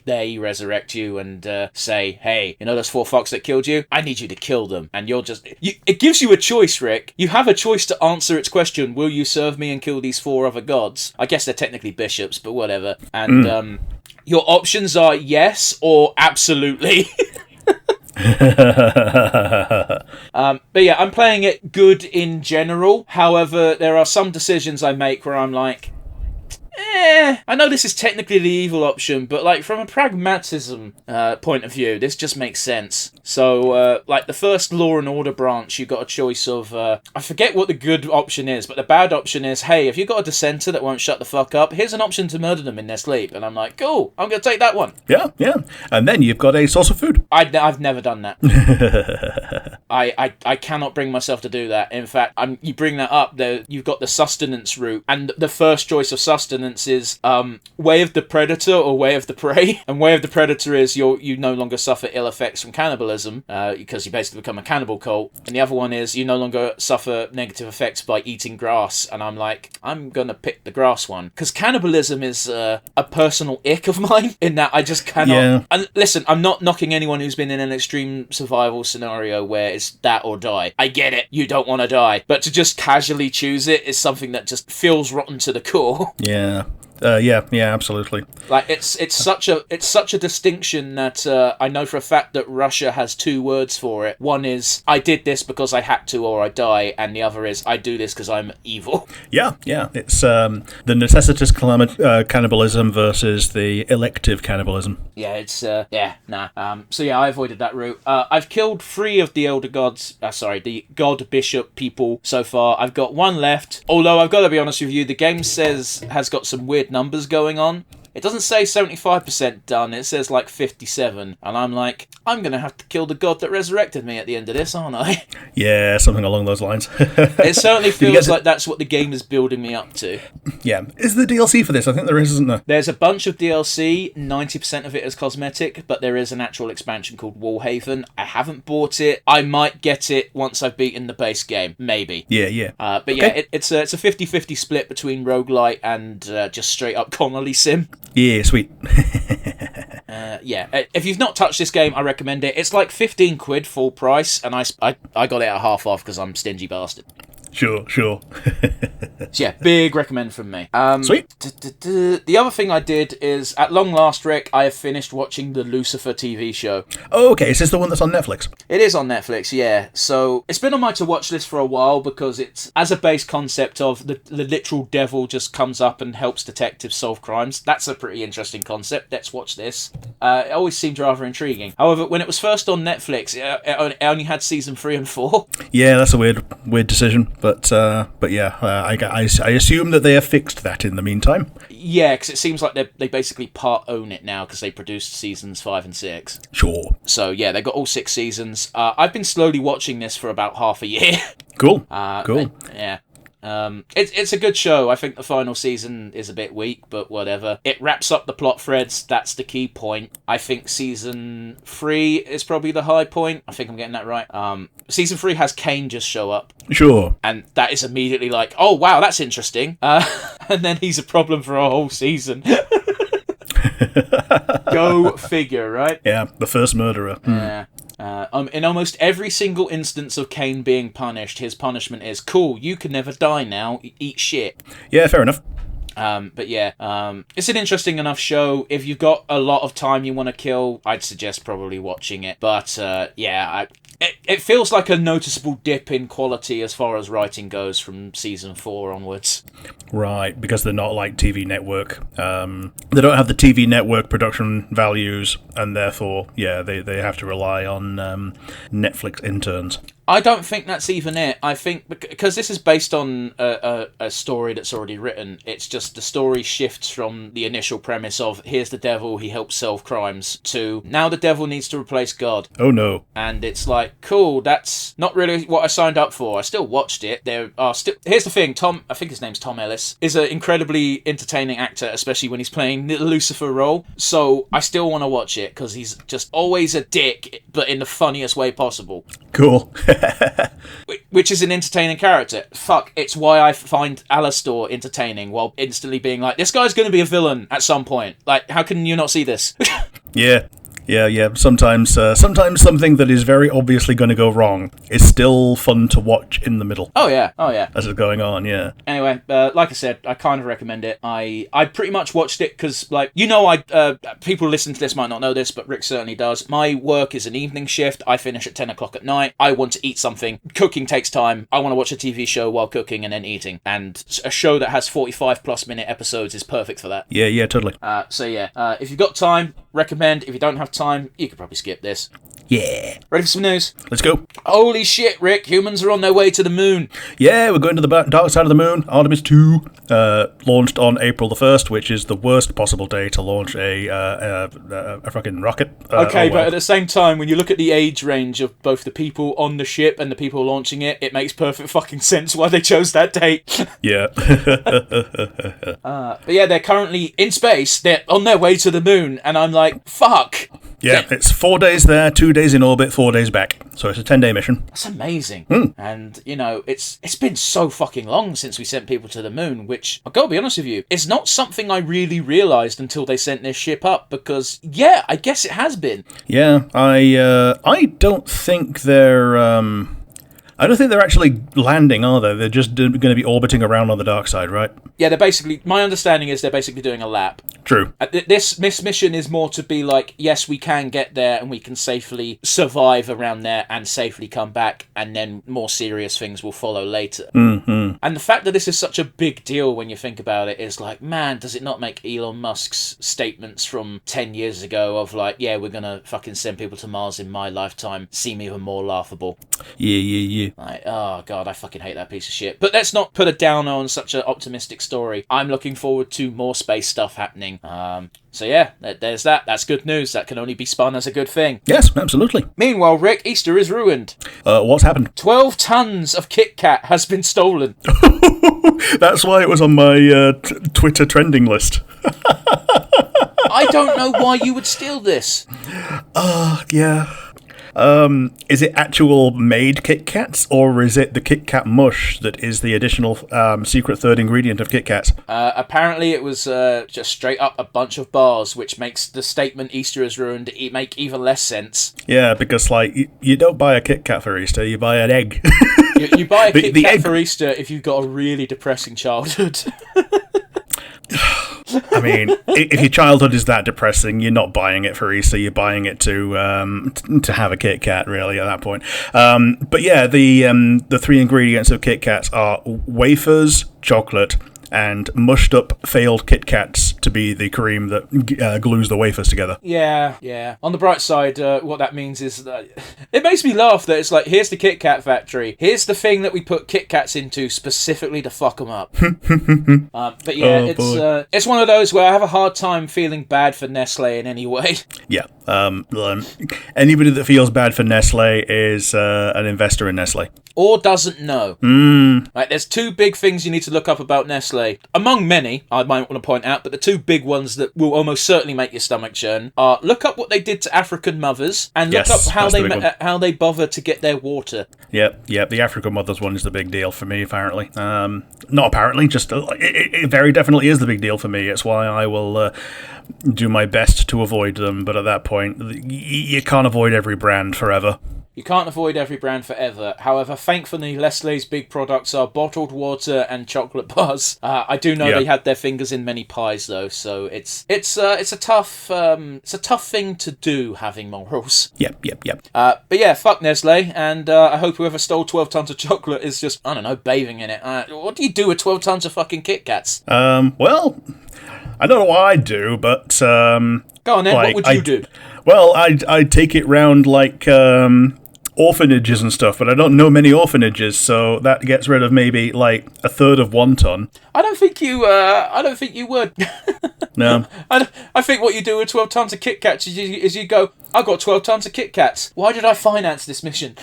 they resurrect you and say, hey, you know those 4 fucks that killed you? I need you to kill them. And you're just... It gives you a choice, Rick. You have a choice to answer its question, will you serve me and kill these 4 other gods? I guess they're technically bishops, but whatever. And your options are yes or absolutely. But yeah, I'm playing it good in general. However, there are some decisions I make where I'm like, I know this is technically the evil option, but like from a pragmatism point of view, this just makes sense. So, like the first Law and Order branch, you got a choice of, I forget what the good option is, but the bad option is, hey, if you got a dissenter that won't shut the fuck up, here's an option to murder them in their sleep. And I'm like, cool, I'm going to take that one. Yeah. And then you've got a source of food. I've never done that. I cannot bring myself to do that. In fact, you bring that up, you've got the sustenance route, and the first choice of sustenance is Way of the Predator or Way of the Prey. And Way of the Predator is you no longer suffer ill effects from cannibalism because you basically become a cannibal cult. And the other one is you no longer suffer negative effects by eating grass. And I'm like, I'm going to pick the grass one. Because cannibalism is a personal ick of mine in that I just cannot... Yeah. And listen, I'm not knocking anyone who's been in an extreme survival scenario where it's that or die. I get it. You don't want to die. But to just casually choose it is something that just feels rotten to the core. Yeah. Yeah, absolutely. Like it's such a distinction that I know for a fact that Russia has 2 words for it. One is I did this because I had to or I die, and the other is I do this because I'm evil. Yeah. It's the necessitous cannibalism versus the elective cannibalism. Yeah, it's So yeah, I avoided that route. I've killed 3 of the elder gods. The god bishop people so far. I've got 1 left. Although I've got to be honest with you, the game has got some weird numbers going on. It doesn't say 75% done, it says like 57, and I'm like, I'm gonna have to kill the god that resurrected me at the end of this, aren't I? Yeah, something along those lines. It certainly feels like that's what the game is building me up to. Yeah. Is there DLC for this? I think there is, isn't there? There's a bunch of DLC, 90% of it is cosmetic, but there is an actual expansion called Wallhaven. I haven't bought it. I might get it once I've beaten the base game. Maybe. Yeah. But yeah, it's a 50-50 split between roguelite and just straight up Connolly sim. Yeah, sweet. Yeah, if you've not touched this game, I recommend it. It's like 15 quid full price, and I got it at half off because I'm a stingy bastard. Sure. So yeah, big recommend from me. Sweet. The other thing I did is, at long last, Rick, I have finished watching the Lucifer TV show. Oh, okay. Is this the one that's on Netflix? It is on Netflix, yeah. So it's been on my to-watch list for a while because it's, as a base concept of the literal devil just comes up and helps detectives solve crimes. That's a pretty interesting concept. Let's watch this. It always seemed rather intriguing. However, when it was first on Netflix, it only had season 3 and 4. Yeah, that's a weird decision. But yeah, I assume that they have fixed that in the meantime. Yeah, because it seems like they basically part own it now because they produced seasons 5 and 6. Sure. So yeah, they got all 6 seasons. I've been slowly watching this for about half a year. Cool. Cool. Yeah. It's a good show. I think the final season is a bit weak, but whatever. It wraps up the plot threads. That's the key point. I think season 3 is probably the high point. I think I'm getting that right. Season 3 has Kane just show up. Sure. And that is immediately like, oh wow, that's interesting. And then he's a problem for a whole season. Go figure, right? Yeah, the first murderer. Yeah. In almost every single instance of Kane being punished, his punishment is, cool, you can never die now, eat shit. Yeah, fair enough. But yeah, it's an interesting enough show. If you've got a lot of time you want to kill, I'd suggest probably watching it. But yeah, it feels like a noticeable dip in quality as far as writing goes from season 4 onwards. Right, because they're not like TV network. They don't have the TV network production values, and therefore, yeah, they have to rely on Netflix interns. I don't think that's even it. I think because this is based on a story that's already written, it's just the story shifts from the initial premise of here's the devil, he helps solve crimes, to now the devil needs to replace God. Oh no. And it's like, cool, that's not really what I signed up for. I still watched it. There are still... Here's the thing, Tom, I think his name's Tom Ellis, is an incredibly entertaining actor, especially when he's playing the Lucifer role. So I still want to watch it because he's just always a dick, but in the funniest way possible. Cool. Which is an entertaining character. Fuck, it's why I find Alastor entertaining while instantly being like, this guy's going to be a villain at some point. Like, how can you not see this? Yeah. Sometimes something that is very obviously going to go wrong is still fun to watch in the middle. Oh yeah. As it's going on, yeah. Anyway, like I said, I kind of recommend it. I pretty much watched it because, like, you know, people listening to this might not know this, but Rick certainly does. My work is an evening shift. I finish at 10 o'clock at night. I want to eat something. Cooking takes time. I want to watch a TV show while cooking and then eating. And a show that has 45+ minute episodes is perfect for that. Yeah, totally. So yeah, if you've got time, recommend. If you don't have time, you could probably skip this. Yeah. Ready for some news? Let's go. Holy shit, Rick. Humans are on their way to the moon. Yeah, we're going to the dark side of the moon. Artemis 2 launched on April the 1st, which is the worst possible day to launch a fucking rocket. Okay, but at the same time, when you look at the age range of both the people on the ship and the people launching it, it makes perfect fucking sense why they chose that date. Yeah. But yeah, they're currently in space. They're on their way to the moon, and I'm like, fuck. Yeah, it's 4 days there, 2 days in orbit, 4 days back. So it's a 10-day mission. That's amazing. And, you know, it's been so fucking long since we sent people to the moon, which, I've got to be honest with you, it's not something I really realised until they sent this ship up, because, yeah, I guess it has been. Yeah, I don't think they're... I don't think they're actually landing, are they? They're just going to be orbiting around on the dark side, right? Yeah, they're basically... My understanding is they're basically doing a lap. True. This mission is more to be like, yes, we can get there and we can safely survive around there and safely come back, and then more serious things will follow later. Mm-hmm. And the fact that this is such a big deal when you think about it is like, man, does it not make Elon Musk's statements from 10 years ago of like, yeah, we're going to fucking send people to Mars in my lifetime seem even more laughable? Yeah. Like, oh god, I fucking hate that piece of shit. But let's not put a downer on such an optimistic story. I'm looking forward to more space stuff happening. So yeah, there's that. That's good news. That can only be spun as a good thing. Yes, absolutely. Meanwhile, Rick, Easter is ruined. What's happened? 12 tons of Kit Kat has been stolen. That's why it was on my Twitter trending list. I don't know why you would steal this. Yeah. Is it actual made Kit Kats, or is it the Kit Kat mush that is the additional secret third ingredient of Kit Kats? Apparently it was just straight up a bunch of bars, which makes the statement Easter is ruined make even less sense. Yeah, because, like, you don't buy a Kit Kat for Easter, you buy an egg. You buy a Kit Kat for Easter if you've got a really depressing childhood. I mean, if your childhood is that depressing, you're not buying it for Easter. You're buying it to have a Kit Kat, really, at that point. But yeah, the three ingredients of Kit Kats are wafers, chocolate, and mushed up failed Kit Kats to be the cream that glues the wafers together. Yeah. On the bright side, what that means is that it makes me laugh that it's like, here's the Kit Kat factory, here's the thing that we put Kit Kats into specifically to fuck them up. But yeah, it's one of those where I have a hard time feeling bad for Nestle in any way. Yeah. Anybody that feels bad for Nestle is an investor in Nestle. Or doesn't know. Right, there's two big things you need to look up about Nestle. Among many, I might want to point out, but the two big ones that will almost certainly make your stomach churn are look up what they did to African mothers and look up how they bother to get their water. Yep. The African mothers one is the big deal for me, apparently. Not apparently, just it very definitely is the big deal for me. It's why I will do my best to avoid them, but at that point, you can't avoid every brand forever. You can't avoid every brand forever. However, thankfully, Nestle's big products are bottled water and chocolate bars. I do know they had their fingers in many pies, though, so it's a tough thing to do, having morals. Yep. But yeah, fuck Nestle, and I hope whoever stole 12 tons of chocolate is just, I don't know, bathing in it. What do you do with 12 tons of fucking Kit Kats? Well, I don't know what I'd do, but go on then. What would you do? Well, I'd take it round like orphanages and stuff, but I don't know many orphanages, so that gets rid of maybe like a third of 1 ton. I don't think you would. No. I think what you do with 12 tons of Kit Kats is you go, I've got 12 tons of Kit Kats. Why did I finance this mission?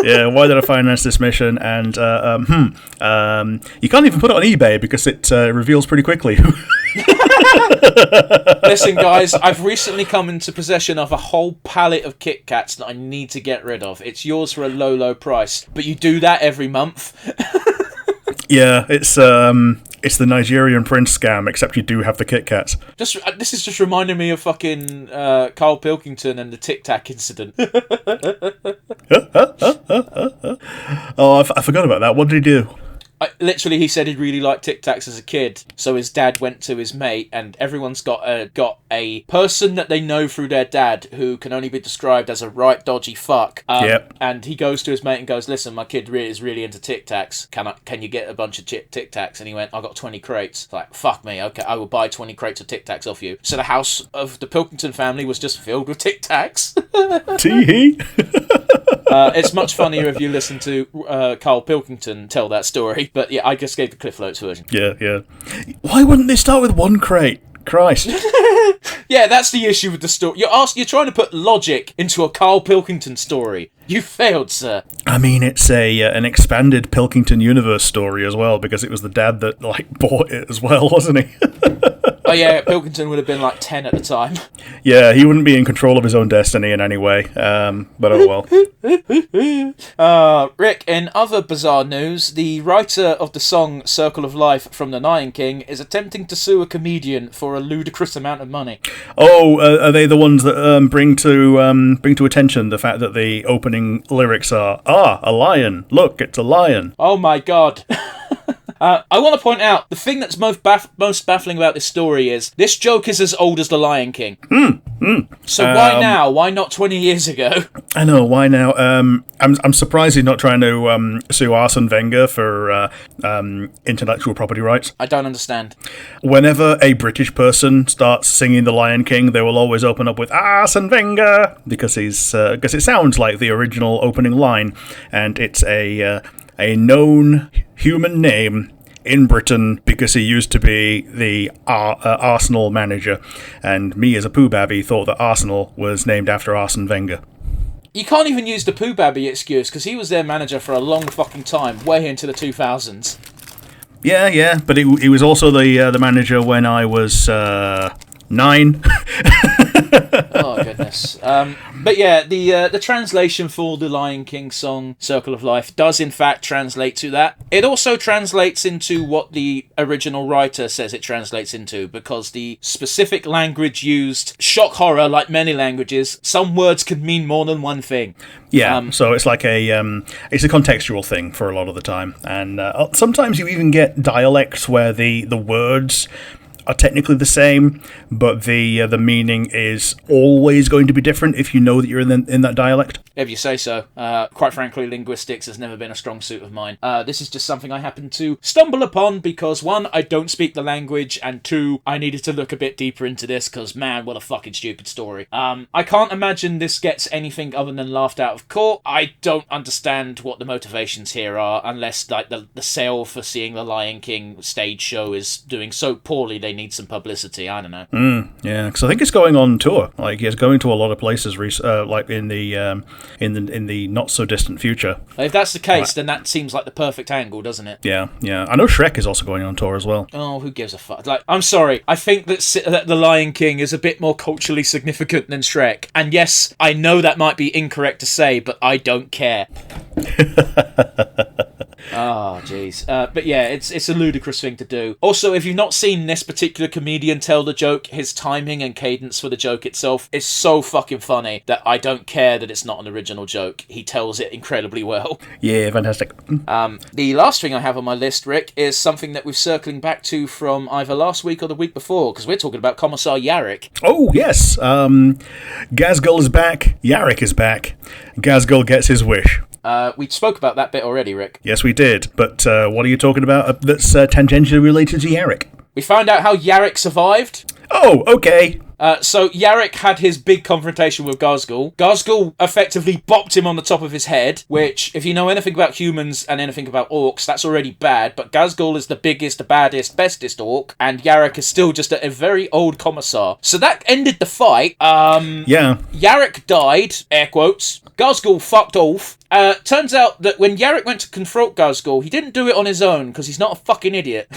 Yeah, why did I finance this mission? And you can't even put it on eBay because it reveals pretty quickly. Listen, guys, I've recently come into possession of a whole pallet of Kit Kats that I need to get rid of. It's yours for a low, low price, but you do that every month. Yeah, it's the Nigerian prince scam, except you do have the Kit Kats. This is just reminding me of fucking Carl Pilkington and the Tic Tac incident. Oh, I forgot about that. What did he do? Literally, he said he really liked Tic Tacs as a kid, so his dad went to his mate, and everyone's got a person that they know through their dad who can only be described as a right dodgy fuck. Yep. And he goes to his mate and goes, "Listen, my kid is really into Tic Tacs. Can you get a bunch of Tic Tacs?" And he went, "I got 20 crates." It's like, fuck me, okay, I will buy 20 crates of Tic Tacs off you. So the house of the Pilkington family was just filled with Tic Tacs. Tee-hee. It's much funnier if you listen to Carl Pilkington tell that story. But yeah, I just gave the Cliff Notes version. Yeah. Why wouldn't they start with 1 crate? Christ. Yeah, that's the issue with the story. You're trying to put logic into a Carl Pilkington story. You failed, sir. I mean, it's an expanded Pilkington universe story as well, because it was the dad that bought it as well, wasn't he? Oh yeah, Pilkington would have been like 10 at the time. Yeah, he wouldn't be in control of his own destiny in any way. But oh well. Rick, in other bizarre news, the writer of the song Circle of Life from The Lion King is attempting to sue a comedian for a ludicrous amount of money. Oh, are they the ones that bring to attention the fact that the opening lyrics are, a lion, look, it's a lion. Oh my god. I want to point out, the thing that's most baffling about this story is, this joke is as old as The Lion King. So why now? Why not 20 years ago? I know, why now? I'm surprised he's not trying to sue Arsene Wenger for intellectual property rights. I don't understand. Whenever a British person starts singing The Lion King, they will always open up with Arsene Wenger, because it sounds like the original opening line, and it's a known human name in Britain because he used to be the Arsenal manager, and me as a Pooh Babby thought that Arsenal was named after Arsene Wenger. You can't even use the Pooh Babby excuse, because he was their manager for a long fucking time, way into the 2000s. Yeah, but he was also the manager when I was 9. Oh, goodness. But yeah, the translation for the Lion King song, Circle of Life, does in fact translate to that. It also translates into what the original writer says it translates into, because the specific language used, shock horror, like many languages, some words can mean more than one thing. Yeah, so it's like it's a contextual thing for a lot of the time. And sometimes you even get dialects where the words are technically the same, but the meaning is always going to be different if you know that you're in that dialect. If you say so. Quite frankly, linguistics has never been a strong suit of mine. This is just something I happened to stumble upon because, one, I don't speak the language, and two, I needed to look a bit deeper into this because, man, what a fucking stupid story. I can't imagine this gets anything other than laughed out of court. I don't understand what the motivations here are, unless like the sale for seeing the Lion King stage show is doing so poorly they need some publicity. I don't know. Yeah, because I think it's going on tour. Like, it's going to a lot of places, like in the not so distant future. If that's the case, then that seems like the perfect angle, doesn't it? Yeah. I know Shrek is also going on tour as well. Oh, who gives a fuck? Like, I'm sorry. I think that The Lion King is a bit more culturally significant than Shrek. And yes, I know that might be incorrect to say, but I don't care. Oh, jeez. But yeah, it's a ludicrous thing to do. Also, if you've not seen this particular comedian tell the joke, his timing and cadence for the joke itself is so fucking funny that I don't care that it's not an original joke. He tells it incredibly well. Yeah, fantastic. The last thing I have on my list, Rick, is something that we're circling back to from either last week or the week before, because we're talking about Commissar Yarrick. Oh, yes. Gazgul is back. Yarrick is back. Gazgul gets his wish. We spoke about that bit already, Rick. Yes, we did. But what are you talking about that's tangentially related to Yarrick? We found out how Yarrick survived. Oh, okay. So Yarrick had his big confrontation with Gazgul. Gazgul effectively bopped him on the top of his head, which, if you know anything about humans and anything about orcs, that's already bad, but Gazgul is the biggest, baddest, bestest orc, and Yarrick is still just a very old commissar. So that ended the fight. Yeah. Yarrick died, air quotes. Gazgul fucked off. Turns out that when Yarrick went to confront Gazgul, he didn't do it on his own, because he's not a fucking idiot.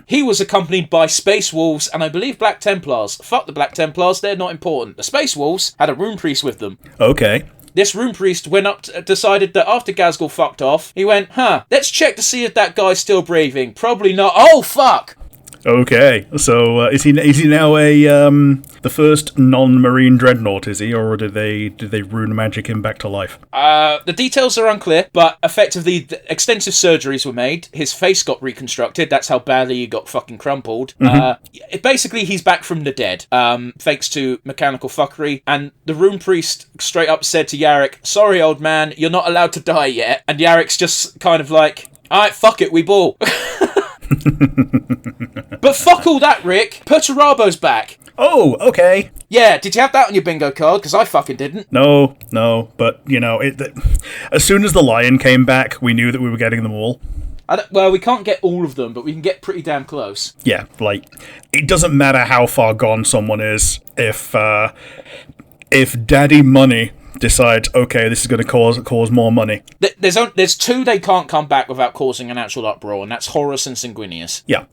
He was accompanied by Space Wolves and I believe Black Templars. Fuck the Black Templars, they're not important. The Space Wolves had a Rune Priest with them. Okay. This Rune Priest went up, decided that after Gazgul fucked off, he went, let's check to see if that guy's still breathing. Probably not. Oh, fuck! Okay, so is he now the first non-marine dreadnought? Is he, or did they rune magic him back to life? The details are unclear, but effectively extensive surgeries were made. His face got reconstructed. That's how badly he got fucking crumpled. Basically, he's back from the dead, thanks to mechanical fuckery. And the Rune Priest straight up said to Yarrick, "Sorry, old man, you're not allowed to die yet." And Yarrick's just kind of like, "Alright, fuck it, we ball." But fuck all that, Rick. Perturabo's back. Oh, okay. Yeah, did you have that on your bingo card? Because I fucking didn't. No, but, as soon as the lion came back, we knew that we were getting them all. Well, we can't get all of them, but we can get pretty damn close. Yeah, it doesn't matter how far gone someone is, if Daddy Money decides, okay, this is going to cause more money. There's two they can't come back without causing an actual uproar, and that's Horus and Sanguinius. Yeah.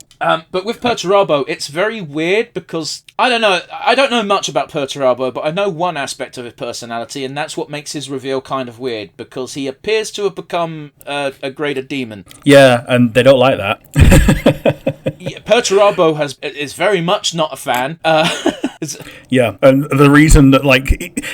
But with Perturabo, it's very weird because, I don't know much about Perturabo, but I know one aspect of his personality, and that's what makes his reveal kind of weird, because he appears to have become a greater demon. Yeah, and they don't like that. Yeah, Perturabo is very much not a fan. Yeah, and the reason that,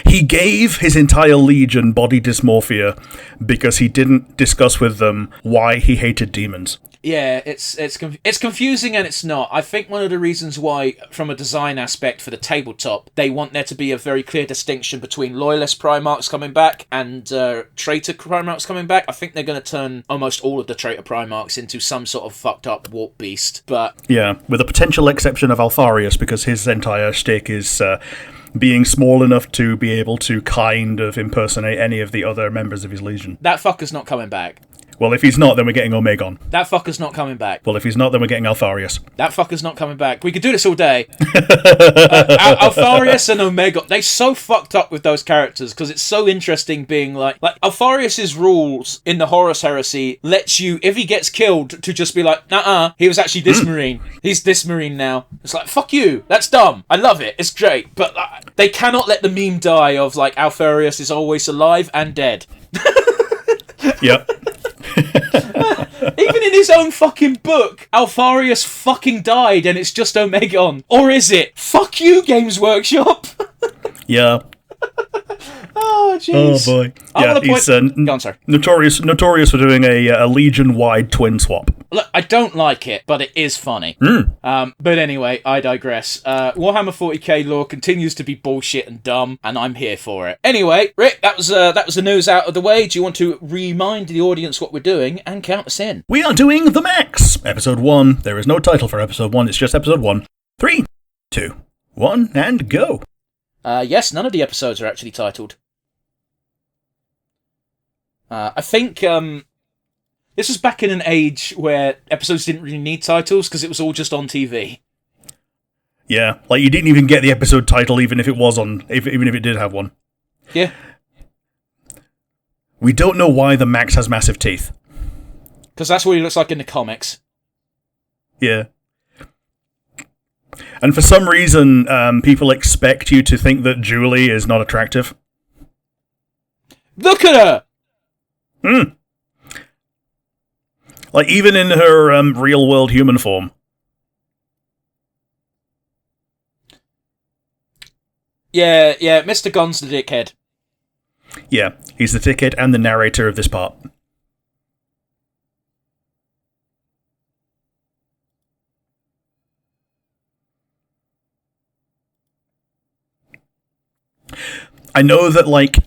he gave his entire legion body dysmorphia because he didn't discuss with them why he hated demons. Yeah, it's confusing and it's not. I think one of the reasons why, from a design aspect for the tabletop, they want there to be a very clear distinction between loyalist Primarchs coming back and traitor Primarchs coming back. I think they're going to turn almost all of the traitor Primarchs into some sort of fucked up warp beast. But yeah, with the potential exception of Alfarius, because his entire shtick is being small enough to be able to kind of impersonate any of the other members of his legion. That fucker's not coming back. Well, if he's not, then we're getting Omegon. That fucker's not coming back. Well, if he's not, then we're getting Alfarius. That fucker's not coming back. We could do this all day. Alfarius and Omegon, they so fucked up with those characters because it's so interesting being like Alfarius's rules in the Horus Heresy lets you, if he gets killed, to just be like, nah, he was actually this Marine. He's this Marine now. It's like, fuck you. That's dumb. I love it. It's great. But they cannot let the meme die of like Alfarius is always alive and dead. Yep. Even in his own fucking book, Alfarius fucking died and it's just Omegon. Or is it? Fuck you, Games Workshop! Yeah. Oh, jeez. Oh, boy. Yeah, he's Go on, sorry. notorious for doing a Legion-wide twin swap. Look, I don't like it, but it is funny. But anyway, I digress. Warhammer 40k lore continues to be bullshit and dumb, and I'm here for it. Anyway, Rick, that was the news out of the way. Do you want to remind the audience what we're doing and count us in? We are doing the Maxx, episode 1. There is no title for episode 1, it's just episode 1. 3, 2, 1, and go. Yes, none of the episodes are actually titled. I think this was back in an age where episodes didn't really need titles because it was all just on TV. Yeah, like you didn't even get the episode title even if it was on, even if it did have one. Yeah. We don't know why the Maxx has massive teeth. Because that's what he looks like in the comics. Yeah. And for some reason, people expect you to think that Julie is not attractive. Look at her! Like, even in her real-world human form. Yeah, Mr. Gon's the dickhead. Yeah, he's the dickhead and the narrator of this part. I know that, like,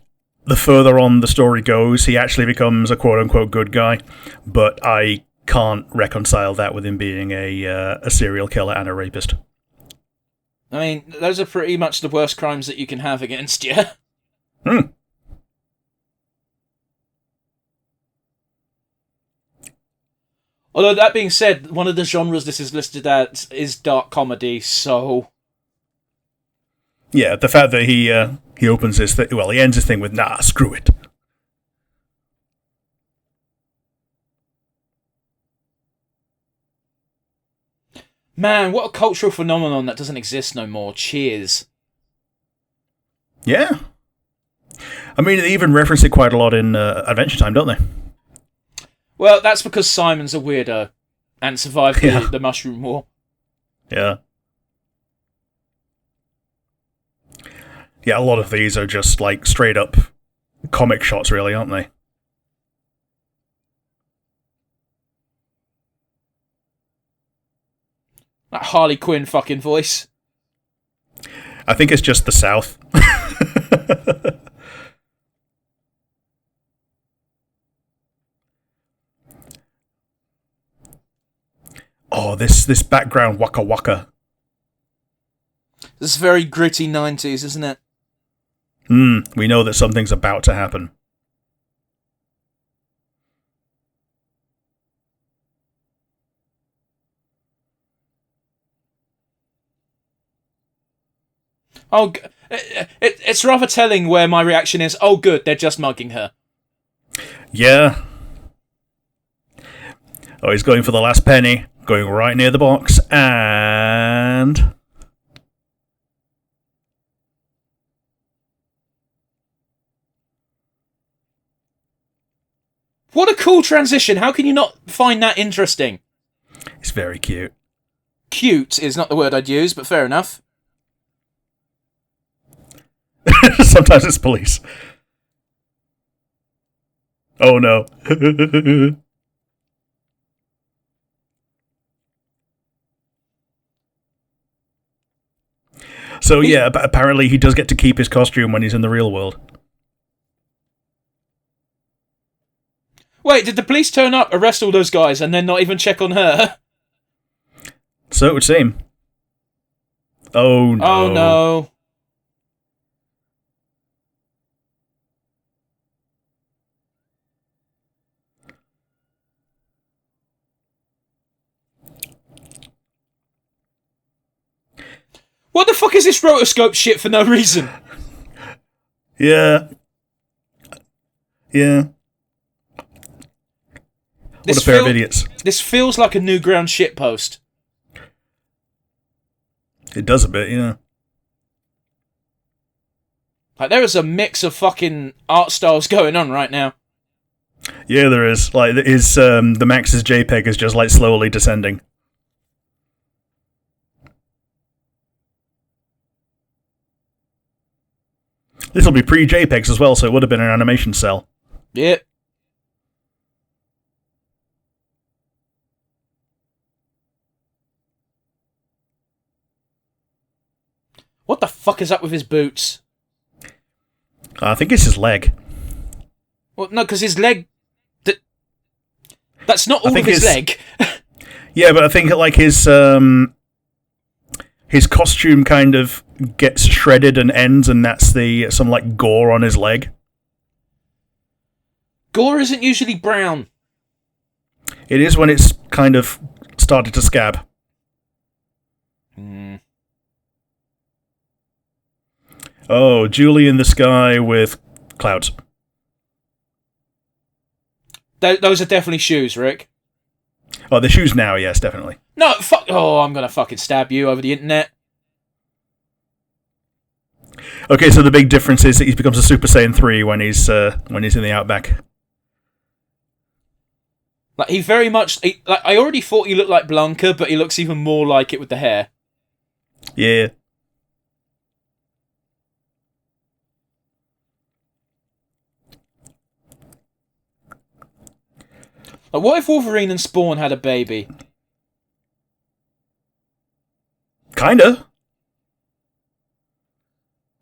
the further on the story goes, he actually becomes a quote-unquote good guy, but I can't reconcile that with him being a serial killer and a rapist. I mean, those are pretty much the worst crimes that you can have against you. Although, that being said, one of the genres this is listed as is dark comedy, so... Yeah, the fact that he opens his thing, well, he ends his thing with, nah, screw it. Man, what a cultural phenomenon that doesn't exist no more. Cheers. Yeah. I mean, they even reference it quite a lot in Adventure Time, don't they? Well, that's because Simon's a weirdo and survived the Mushroom War. Yeah. Yeah, a lot of these are just, like, straight-up comic shots, really, aren't they? That Harley Quinn fucking voice. I think it's just the South. Oh, this background waka waka. This is very gritty 90s, isn't it? We know that something's about to happen. Oh, it's rather telling where my reaction is, oh good, they're just mugging her. Yeah. Oh, he's going for the last penny, going right near the box, and... What a cool transition. How can you not find that interesting? It's very cute. Cute is not the word I'd use, but fair enough. Sometimes it's police. Oh no. So yeah, but apparently he does get to keep his costume when he's in the real world. Wait, did the police turn up, arrest all those guys, and then not even check on her? So it would seem. Oh no. Oh no. What the fuck is this rotoscope shit for no reason? Yeah. Yeah. What a pair of idiots. This feels like a Newground shitpost. It does a bit, yeah. Like, there is a mix of fucking art styles going on right now. Yeah, there is. Like, the Max's JPEG is just, like, slowly descending. This will be pre-JPEGs as well, so it would have been an animation cell. Yep. What the fuck is up with his boots? I think it's his leg. Well, no, because his leg... That's not all of his leg. Yeah, but I think, like, his costume kind of gets shredded and ends, and that's some, like, gore on his leg. Gore isn't usually brown. It is when it's kind of started to scab. Oh, Julie in the sky with clouds. Those are definitely shoes, Rick. Oh, the shoes now, yes, definitely. No, fuck. Oh, I'm gonna fucking stab you over the internet. Okay, so the big difference is that he becomes a Super Saiyan 3 when he's in the outback. Like, he very much... I already thought he looked like Blanca, but he looks even more like it with the hair. Yeah. Like, what if Wolverine and Spawn had a baby? Kinda.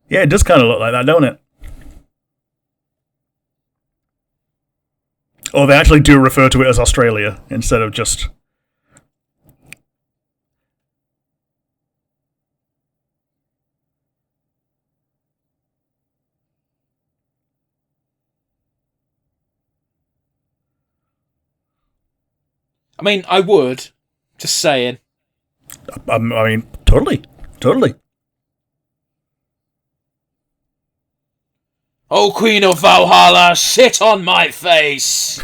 Yeah, it does kind of look like that, don't it? Oh, they actually do refer to it as Australia instead of just... I mean, I would. Just saying. I mean, totally. Totally. Oh, Queen of Valhalla, sit on my face!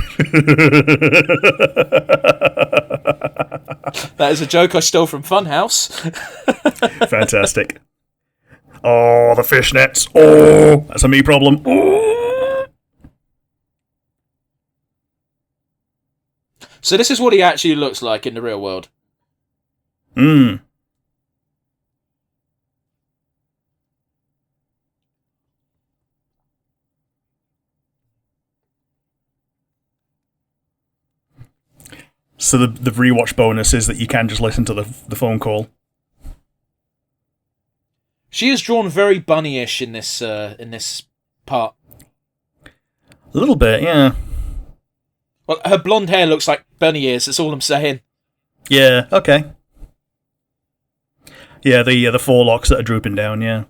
That is a joke I stole from Funhouse. Fantastic. Oh, the fishnets. Oh, that's a me problem. Oh. So this is what he actually looks like in the real world. Hmm. So the rewatch bonus is that you can just listen to the phone call. She is drawn very bunny-ish in this part. A little bit, yeah. Well, her blonde hair looks like bunny ears, that's all I'm saying. Yeah, okay. Yeah, the forelocks that are drooping down, yeah.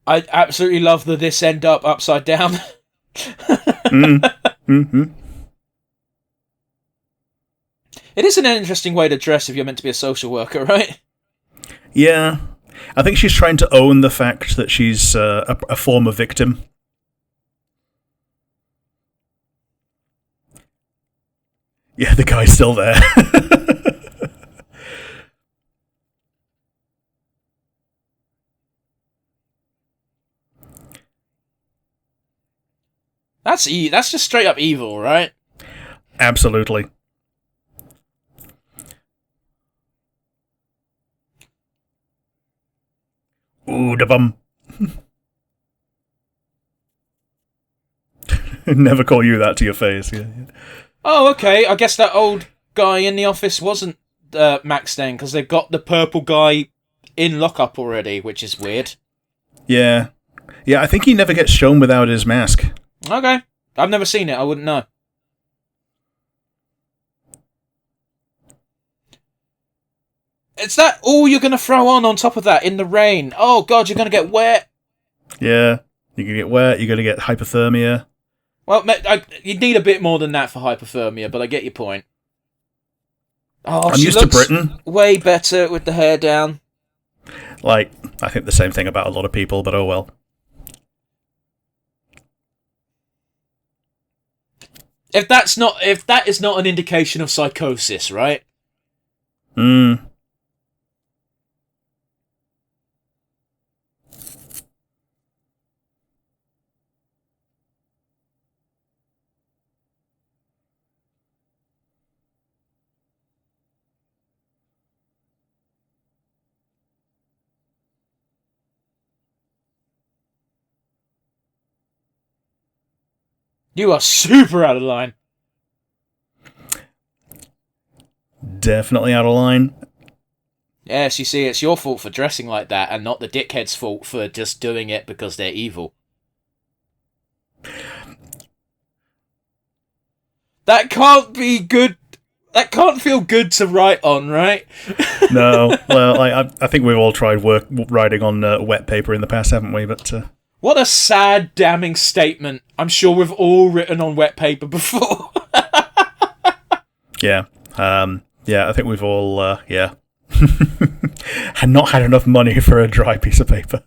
I absolutely love the this end up upside down. Mm-hmm. It is an interesting way to dress if you're meant to be a social worker, right? Yeah. I think she's trying to own the fact that she's a former victim. Yeah, the guy's still there. That's just straight up evil, right? Absolutely. Ooh, Boodabum. Never call you that to your face. Yeah. Oh, okay. I guess that old guy in the office wasn't Maxx then, because they've got the purple guy in lockup already, which is weird. Yeah. Yeah, I think he never gets shown without his mask. Okay. I've never seen it. I wouldn't know. Is that all you're going to throw on top of that in the rain? Oh, God, you're going to get wet. Yeah. You're going to get wet. You're going to get hypothermia. Well, you'd need a bit more than that for hypothermia, but I get your point. Oh, I'm used to Britain. Way better with the hair down. Like, I think the same thing about a lot of people, but oh well. If that is not an indication of psychosis, right? You are super out of line. Definitely out of line. Yes, you see, it's your fault for dressing like that, and not the dickhead's fault for just doing it because they're evil. That can't be good. That can't feel good to write on, right? No. Well, I think we've all tried writing on wet paper in the past, haven't we? But what a sad, damning statement. I'm sure we've all written on wet paper before. Yeah. Yeah, I think we've all, yeah. had not had enough money for a dry piece of paper.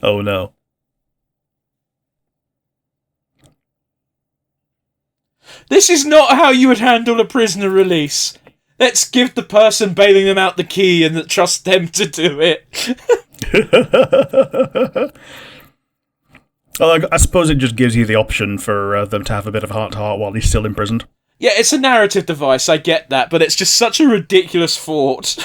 Oh no. This is not how you would handle a prisoner release. Let's give the person bailing them out the key and trust them to do it. Well, I suppose it just gives you the option for them to have a bit of heart-to-heart while he's still imprisoned. Yeah, it's a narrative device, I get that, but it's just such a ridiculous thought.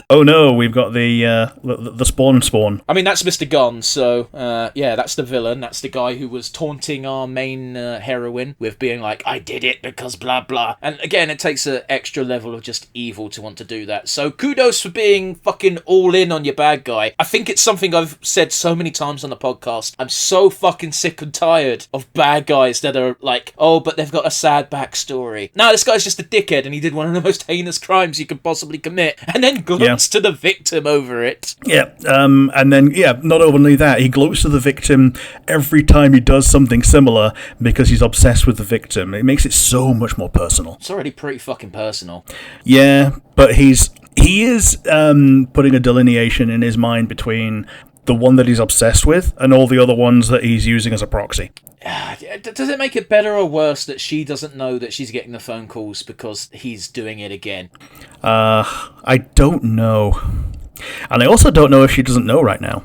Oh no, we've got the spawn. I mean, that's Mr. Gunn, so, yeah, that's the villain. That's the guy who was taunting our main heroine with being like, I did it because blah blah. And again, it takes an extra level of just evil to want to do that. So kudos for being fucking all in on your bad guy. I think it's something I've said so many times on the podcast. I'm so fucking sick and tired of bad guys that are like, oh, but they've got a sad backstory. No, this guy's just a dickhead and he did one of the most heinous crimes you could possibly commit. And then gloats to the victim over it. Yeah, and then, yeah, not only that, he gloats to the victim every time he does something similar because he's obsessed with the victim. It makes it so much more personal. It's already pretty fucking personal. Yeah, but he is putting a delineation in his mind between the one that he's obsessed with and all the other ones that he's using as a proxy. Does it make it better or worse that she doesn't know that she's getting the phone calls because he's doing it again? I don't know. And I also don't know if she doesn't know right now.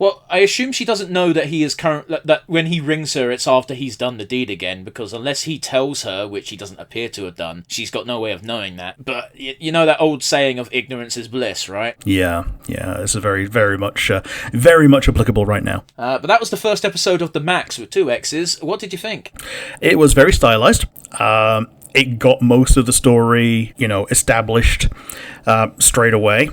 Well, I assume she doesn't know that he is that when he rings her, it's after he's done the deed again, because unless he tells her, which he doesn't appear to have done, she's got no way of knowing that. But you know that old saying of ignorance is bliss, right? Yeah, it's a very much applicable right now. But that was the first episode of the Maxx with 2 X's. What did you think? It was very stylized. It got most of the story, established straight away.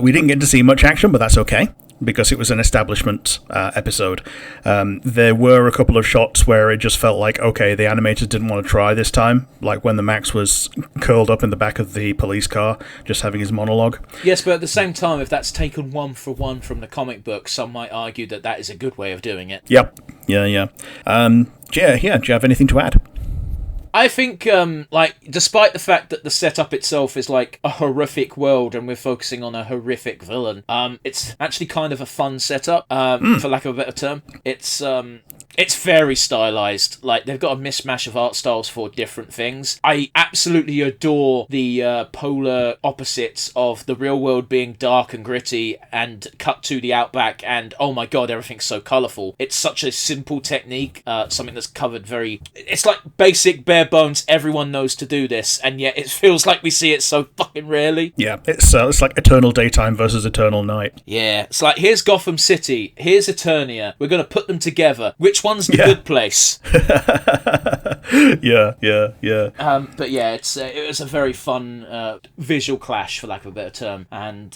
We didn't get to see much action, but that's okay, because it was an establishment episode. There were a couple of shots where it just felt like, okay, the animators didn't want to try this time, like when the Maxx was curled up in the back of the police car, just having his monologue. Yes, but at the same time, if that's taken one for one from the comic book, some might argue that that is a good way of doing it. Yep. Yeah. Do you have anything to add? I think, like, despite the fact that the setup itself is like a horrific world and we're focusing on a horrific villain, it's actually kind of a fun setup, for lack of a better term. It's very stylized. Like, they've got a mismatch of art styles for different things. I absolutely adore the polar opposites of the real world being dark and gritty and cut to the outback, and oh my god, everything's so colourful. It's such a simple technique, something that's covered very... It's like basic, bare bones, everyone knows to do this, and yet it feels like we see it so fucking rarely. Yeah, it's like eternal daytime versus eternal night. Yeah, it's like, here's Gotham City, here's Eternia, we're going to put them together. Which one's the good place? yeah. But yeah, it was a very fun visual clash, for lack of a better term. And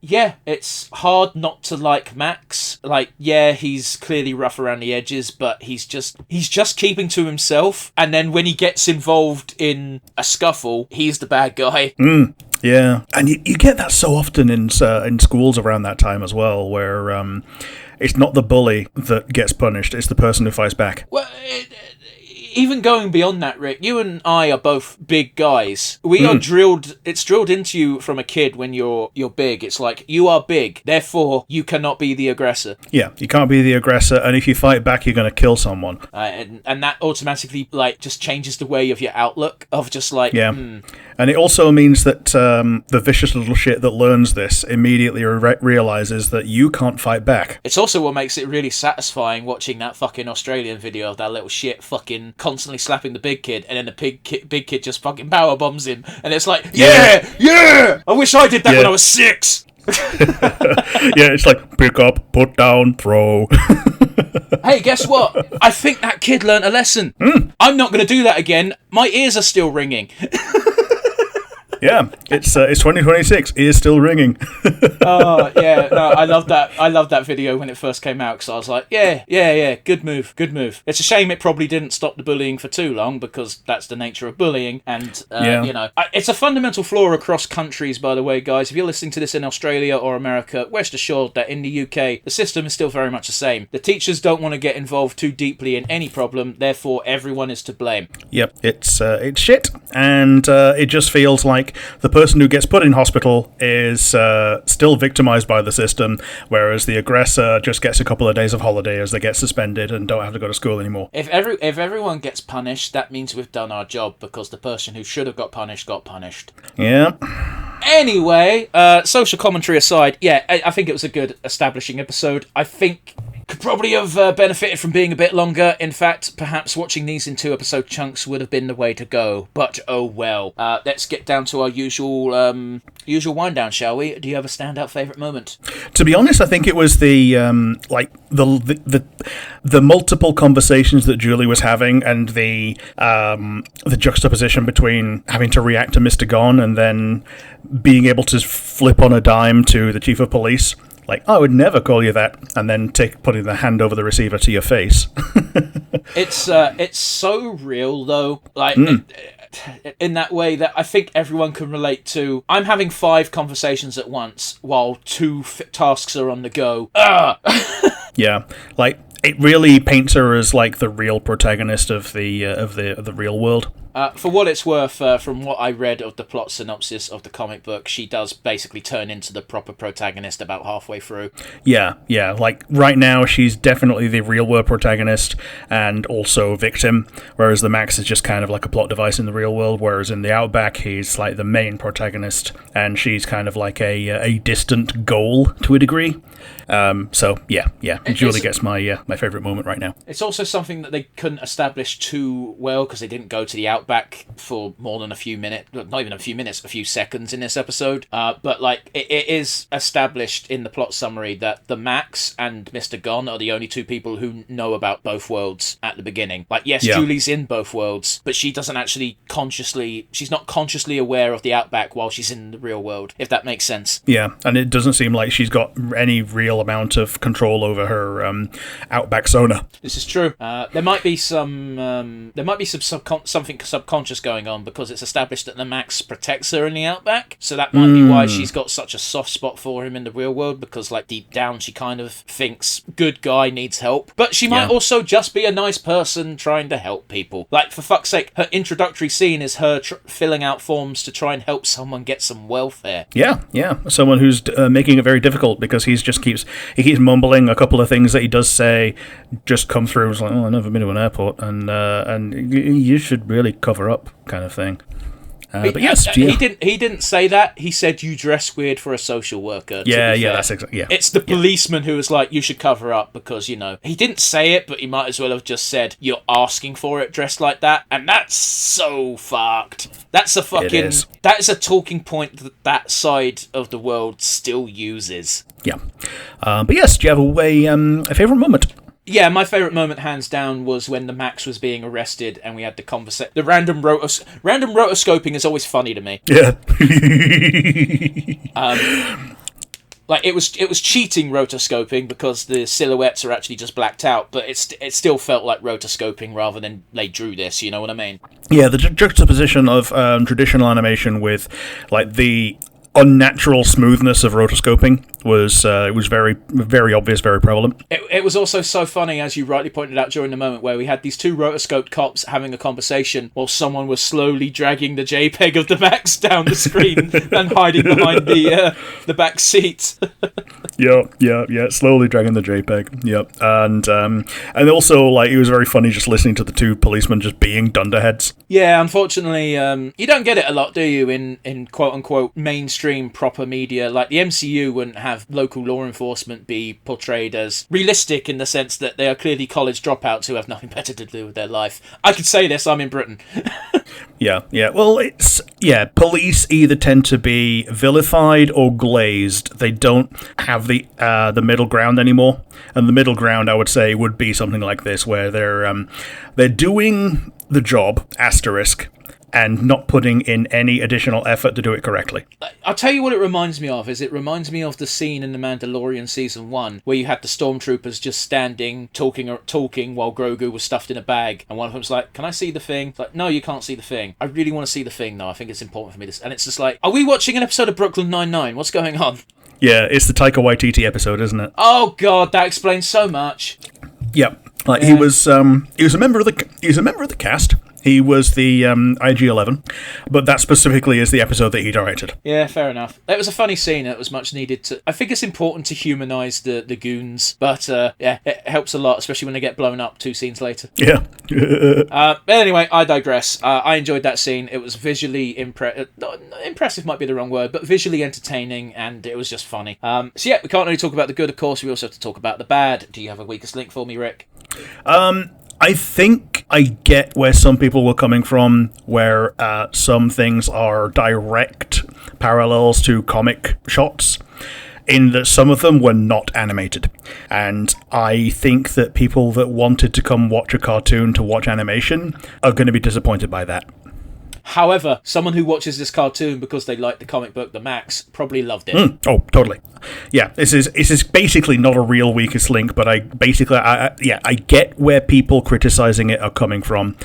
yeah, it's hard not to like Maxx. Like, yeah, he's clearly rough around the edges, but he's just keeping to himself. And then when he gets involved in a scuffle, he's the bad guy. Yeah, and you get that so often in schools around that time as well, where it's not the bully that gets punished, it's the person who fights back. Well, even going beyond that, Rick, you and I are both big guys. We are drilled... It's drilled into you from a kid when you're big. It's like, you are big, therefore you cannot be the aggressor. Yeah, you can't be the aggressor, and if you fight back, you're going to kill someone. And that automatically, like, just changes the way of your outlook, of just like... Yeah. And it also means that the vicious little shit that learns this immediately realizes that you can't fight back. It's also what makes it really satisfying watching that fucking Australian video of that little shit fucking constantly slapping the big kid, and then the big kid just fucking power bombs him, and it's like, yeah! I wish I did that when I was 6! Yeah, it's like, pick up, put down, throw. Hey, guess what? I think that kid learnt a lesson. I'm not going to do that again. My ears are still ringing. Yeah, it's 2026. Ears still ringing. Oh yeah, no, I love that. I loved that video when it first came out, because I was like, yeah, good move. It's a shame it probably didn't stop the bullying for too long, because that's the nature of bullying, and you know, it's a fundamental flaw across countries. By the way, guys, if you're listening to this in Australia or America, rest assured that in the UK the system is still very much the same. The teachers don't want to get involved too deeply in any problem, therefore everyone is to blame. Yep, it's shit, and it just feels like the person who gets put in hospital is still victimized by the system, whereas the aggressor just gets a couple of days of holiday as they get suspended and don't have to go to school anymore. If everyone gets punished, that means we've done our job, because the person who should have got punished got punished. Yeah. Anyway, social commentary aside, yeah, I think it was a good establishing episode. I think could probably have benefited from being a bit longer. In fact, perhaps watching these in 2-episode chunks would have been the way to go. But oh well. Let's get down to our usual wind down, shall we? Do you have a standout favourite moment? To be honest, I think it was the multiple conversations that Julie was having, and the juxtaposition between having to react to Mr. Gon and then being able to flip on a dime to the chief of police. Like, I would never call you that, and then putting the hand over the receiver to your face. It's so real, though. Like, in that way that I think everyone can relate to. I'm having 5 conversations at once while 2 tasks are on the go. Yeah, like, it really paints her as like the real protagonist of the real world. For what it's worth, from what I read of the plot synopsis of the comic book, she does basically turn into the proper protagonist about halfway through. Yeah. Like, right now, she's definitely the real-world protagonist and also victim, whereas the Maxx is just kind of like a plot device in the real world, whereas in the Outback, he's like the main protagonist, and she's kind of like a distant goal to a degree. So, yeah. Julie gets my favourite moment right now. It's also something that they couldn't establish too well, because they didn't go to the Outback for more than a few minutes, not even a few minutes, a few seconds in this episode. But like, it is established in the plot summary that the Maxx and Mr. Gon are the only 2 people who know about both worlds at the beginning. Like, yes, Julie's in both worlds, but she doesn't actually she's not consciously aware of the Outback while she's in the real world, if that makes sense. Yeah, and it doesn't seem like she's got any real amount of control over her Outback Sona. This is true. There might be something subconscious going on, because it's established that the Maxx protects her in the Outback. So that might be why she's got such a soft spot for him in the real world, because like deep down she kind of thinks good guy needs help. But she might also just be a nice person trying to help people. Like, for fuck's sake, her introductory scene is her filling out forms to try and help someone get some welfare. Yeah. Someone who's making it very difficult, because he keeps mumbling a couple of things that he does say just come through. It's like, oh, I've never been to an airport, and you should really cover up, kind of thing. But yes, he didn't say that. He said you dress weird for a social worker. That's exactly. Yeah, it's the policeman who was like, you should cover up, because, you know, he didn't say it, but he might as well have just said you're asking for it dressed like that, and that's so fucked. That's a fucking. That is a talking point that side of the world still uses. Yeah, but yes, do you have a favorite moment? Yeah, my favourite moment, hands down, was when the Maxx was being arrested and we had the conversation. The random rotoscoping is always funny to me. Yeah. Like, it was cheating rotoscoping, because the silhouettes are actually just blacked out, but it still felt like rotoscoping rather than they drew this, you know what I mean? Yeah, the juxtaposition of traditional animation with, like, the unnatural smoothness of rotoscoping was very, very obvious, very prevalent. It was also so funny, as you rightly pointed out during the moment, where we had these two rotoscoped cops having a conversation while someone was slowly dragging the JPEG of the Maxx down the screen and hiding behind the back seat. Yeah, slowly dragging the JPEG. Yep, and also, like, it was very funny just listening to the two policemen just being dunderheads. Yeah, unfortunately, you don't get it a lot, do you, in quote unquote mainstream proper media? Like, the MCU wouldn't have local law enforcement be portrayed as realistic, in the sense that they are clearly college dropouts who have nothing better to do with their life. I could say this, I'm in Britain. Yeah. Well, police either tend to be vilified or glazed. They don't have the middle ground anymore. And the middle ground, I would say, would be something like this, where they're doing the job, asterisk, and not putting in any additional effort to do it correctly. I'll tell you what it reminds me of. It reminds me of the scene in The Mandalorian Season 1 where you had the stormtroopers just standing, talking while Grogu was stuffed in a bag, and one of them's like, can I see the thing? It's like, no, you can't see the thing. I really want to see the thing, though. I think it's important for me to... And it's just like, are we watching an episode of Brooklyn Nine-Nine? What's going on? Yeah, it's the Taika Waititi episode, isn't it? Oh, God, that explains so much. Yep. Like, he was a member of the cast. He was the IG-11, but that specifically is the episode that he directed. Yeah, fair enough. It was a funny scene. It was much needed. I think it's important to humanise the goons, but yeah, it helps a lot, especially when they get blown up 2 scenes later. Yeah. But anyway, I digress. I enjoyed that scene. It was visually impressive might be the wrong word, but visually entertaining, and it was just funny. So yeah, we can't only talk about the good, of course. We also have to talk about the bad. Do you have a weakest link for me, Rick? I think I get where some people were coming from, where some things are direct parallels to comic shots, in that some of them were not animated. And I think that people that wanted to come watch a cartoon to watch animation are going to be disappointed by that. However, someone who watches this cartoon because they like the comic book, The Maxx, probably loved it. Oh, totally. Yeah, this is basically not a real weakest link, but I get where people criticizing it are coming from.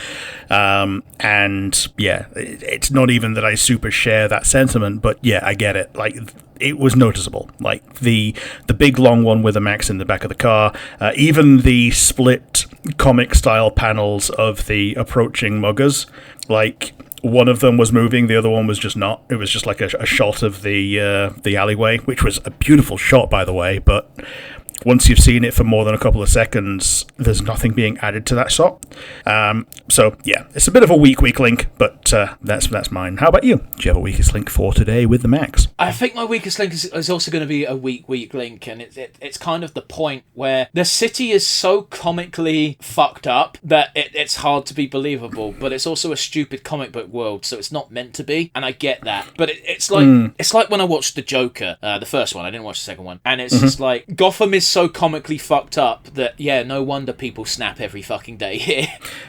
And yeah, it's not even that I super share that sentiment, but yeah, I get it. Like, it was noticeable. Like, the big long one with the Maxx in the back of the car, even the split comic style panels of the approaching muggers, like, one of them was moving, the other one was just not. It was just like a shot of the alleyway, which was a beautiful shot, by the way, but once you've seen it for more than a couple of seconds, there's nothing being added to that shot. So, yeah, it's a bit of a weak link, but that's mine. How about you? Do you have a weakest link for today with the Maxx? I think my weakest link is also going to be a weak link, and it's kind of the point where the city is so comically fucked up that it's hard to be believable, but it's also a stupid comic book world, so it's not meant to be, and I get that. But it's like when I watched The Joker, the first one. I didn't watch the second one, and it's just like, Gotham is so comically fucked up that, yeah, no wonder people snap every fucking day here.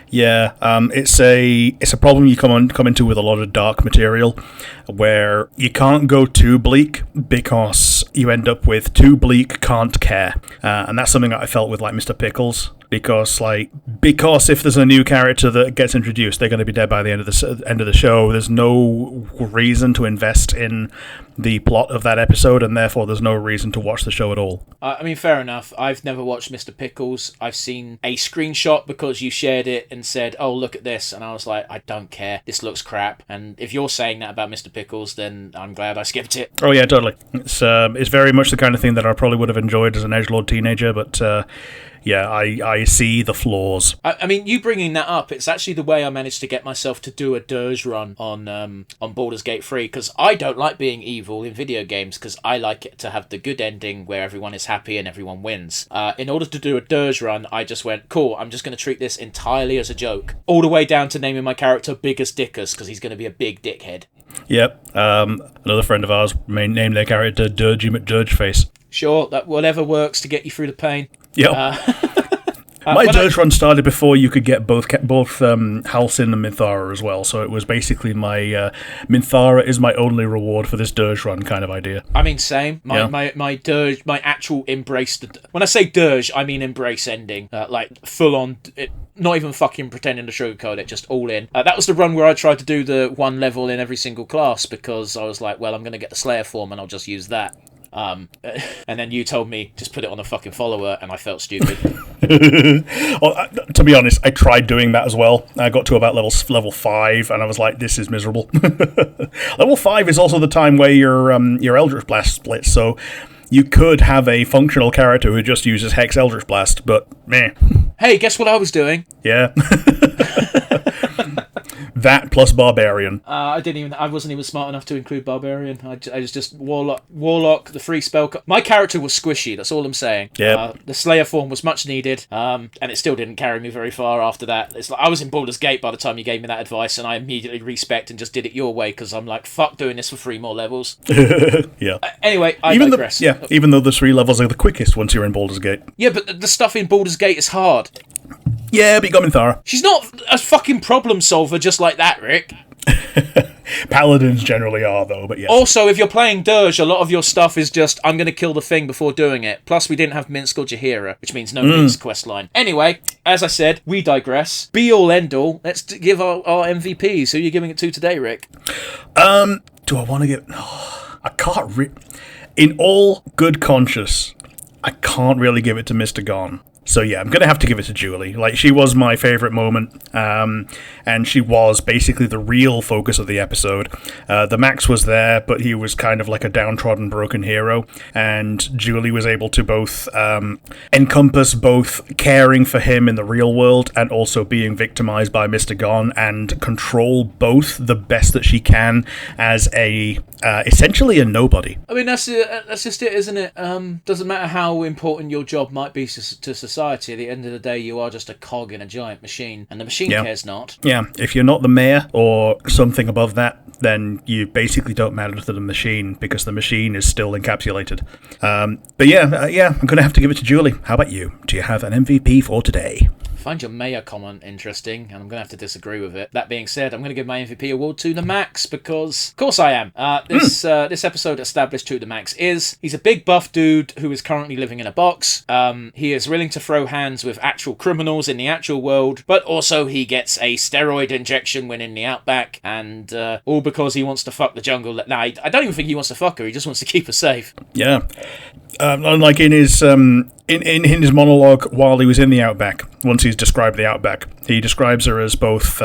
Yeah, it's a problem you come into with a lot of dark material, where you can't go too bleak because you end up with too bleak, can't care, and that's something that I felt with, like, Mr. Pickles, because if there's a new character that gets introduced, they're going to be dead by the end of the show. There's no reason to invest in the plot of that episode, and therefore there's no reason to watch the show at all. I mean, fair enough. I've never watched Mr. Pickles. I've seen a screenshot because you shared it and said, oh, look at this. And I was like, I don't care. This looks crap. And if you're saying that about Mr. Pickles, then I'm glad I skipped it. Oh, yeah, totally. It's very much the kind of thing that I probably would have enjoyed as an edgelord teenager, but... yeah, I see the flaws. I mean, you bringing that up, it's actually the way I managed to get myself to do a dirge run on Baldur's Gate 3, because I don't like being evil in video games, because I like it to have the good ending where everyone is happy and everyone wins. In order to do a dirge run, I just went, cool, I'm just going to treat this entirely as a joke. All the way down to naming my character Biggest Dickus, because he's going to be a big dickhead. Yep. Another friend of ours named their character Dirgy McDurgeface. Sure, that whatever works to get you through the pain. Yep. My dirge run started before you could get both Halcyon and Minthara as well, so it was basically my Minthara is my only reward for this dirge run kind of idea. I mean, same. My dirge, my actual embrace. When I say dirge, I mean embrace ending, like full on. Not even fucking pretending to sugarcoat it, just all in. That was the run where I tried to do the one level in every single class because I was like, well, I'm going to get the Slayer form and I'll just use that. And then you told me just put it on a fucking follower, and I felt stupid. Well, to be honest, I tried doing that as well. I got to about level 5, and I was like, "This is miserable." Level 5 is also the time where your Eldritch Blast splits, so you could have a functional character who just uses Hex Eldritch Blast, but meh. Hey, guess what I was doing? Yeah. That plus Barbarian. I wasn't even smart enough to include Barbarian. I was just Warlock, the free spell. My character was squishy, that's all I'm saying. Yeah. The Slayer form was much needed, and it still didn't carry me very far after that. It's like I was in Baldur's Gate by the time you gave me that advice, and I immediately respect and just did it your way, because I'm like, fuck doing this for 3 more levels. Yeah. Anyway, I digress. Even though the 3 levels are the quickest once you're in Baldur's Gate. Yeah, but the stuff in Baldur's Gate is hard. Yeah, but you got Minthara. She's not a fucking problem solver just like that, Rick. Paladins generally are, though, but yes. Also, if you're playing Dirge, a lot of your stuff is just, I'm going to kill the thing before doing it. Plus, we didn't have Minsk or Jaheira, which means no Minsk questline. Anyway, as I said, we digress. Be all end all. Let's give our MVPs. Who are you giving it to today, Rick? Do I want to give... I can't... In all good conscience, I can't really give it to Mr. Gone. So yeah, I'm going to have to give it to Julie. Like, she was my favourite moment, and she was basically the real focus of the episode. The Maxx was there, but he was kind of like a downtrodden, broken hero, and Julie was able to both encompass both caring for him in the real world and also being victimised by Mr. Gone, and control both the best that she can as essentially a nobody. I mean, that's just it, isn't it? Doesn't matter how important your job might be to society. At the end of the day, you are just a cog in a giant machine, and the machine cares not. Yeah, if you're not the mayor or something above that, then you basically don't matter to the machine, because the machine is still encapsulated. But I'm going to have to give it to Julie. How about you? Do you have an MVP for today? I find your mayor comment interesting, and I'm going to have to disagree with it. That being said, I'm going to give my MVP award to the Maxx, because, of course I am. This episode established who the Maxx is. He's a big buff dude who is currently living in a box. He is willing to throw hands with actual criminals in the actual world, but also he gets a steroid injection when in the outback, and all because he wants to fuck the jungle. Nah, I don't even think he wants to fuck her, he just wants to keep her safe. Yeah. Unlike in his in his monologue while he was in the outback, once he's described the outback, he describes her as both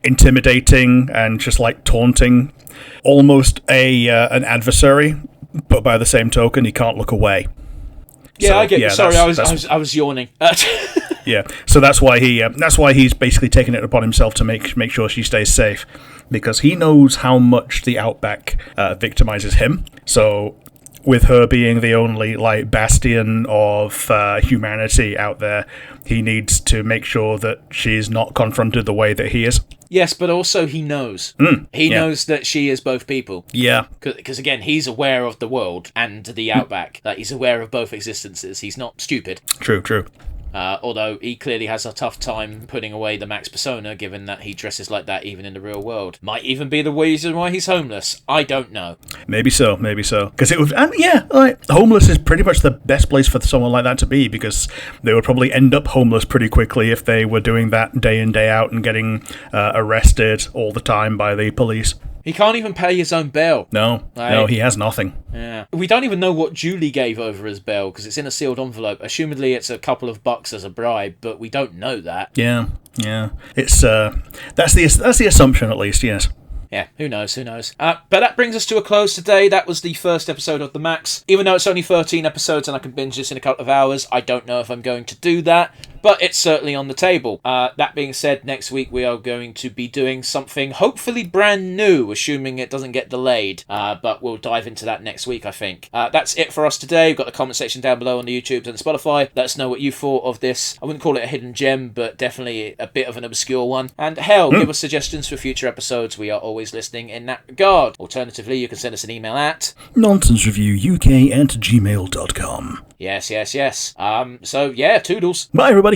intimidating and just like taunting, almost an adversary, but by the same token, he can't look away. Yeah, so, I get you. Sorry, I was yawning. Yeah, so that's why he's basically taken it upon himself to make sure she stays safe, because he knows how much the outback victimizes him. So, with her being the only like bastion of humanity out there, he needs to make sure that she's not confronted the way that he is. Yes, but also he knows. He knows that she is both people. Yeah. Because again, he's aware of the world and the outback. He's aware of both existences. He's not stupid. True. Although he clearly has a tough time putting away the Maxx persona, given that he dresses like that even in the real world. Might even be the reason why he's homeless. I don't know. Maybe so. Because it would, and yeah, like, homeless is pretty much the best place for someone like that to be, because they would probably end up homeless pretty quickly if they were doing that day in, day out and getting arrested all the time by the police. He can't even pay his own bail. No, he has nothing. Yeah. We don't even know what Julie gave over as bail, because it's in a sealed envelope. Assumedly, it's a couple of bucks as a bribe, but we don't know that. Yeah. It's that's the assumption, at least. Yes. Yeah, who knows. But that brings us to a close today. That was the first episode of The Maxx. Even though it's only 13 episodes and I can binge this in a couple of hours, I don't know if I'm going to do that. But it's certainly on the table. That being said, next week we are going to be doing something hopefully brand new, assuming it doesn't get delayed. But we'll dive into that next week, I think. That's it for us today. We've got the comment section down below on the YouTube and Spotify. Let us know what you thought of this. I wouldn't call it a hidden gem, but definitely a bit of an obscure one. And hell, give us suggestions for future episodes. We are always listening in that regard. Alternatively, you can send us an email at nonsensereviewuk@gmail.com. Yes. So yeah, toodles. Bye, everybody.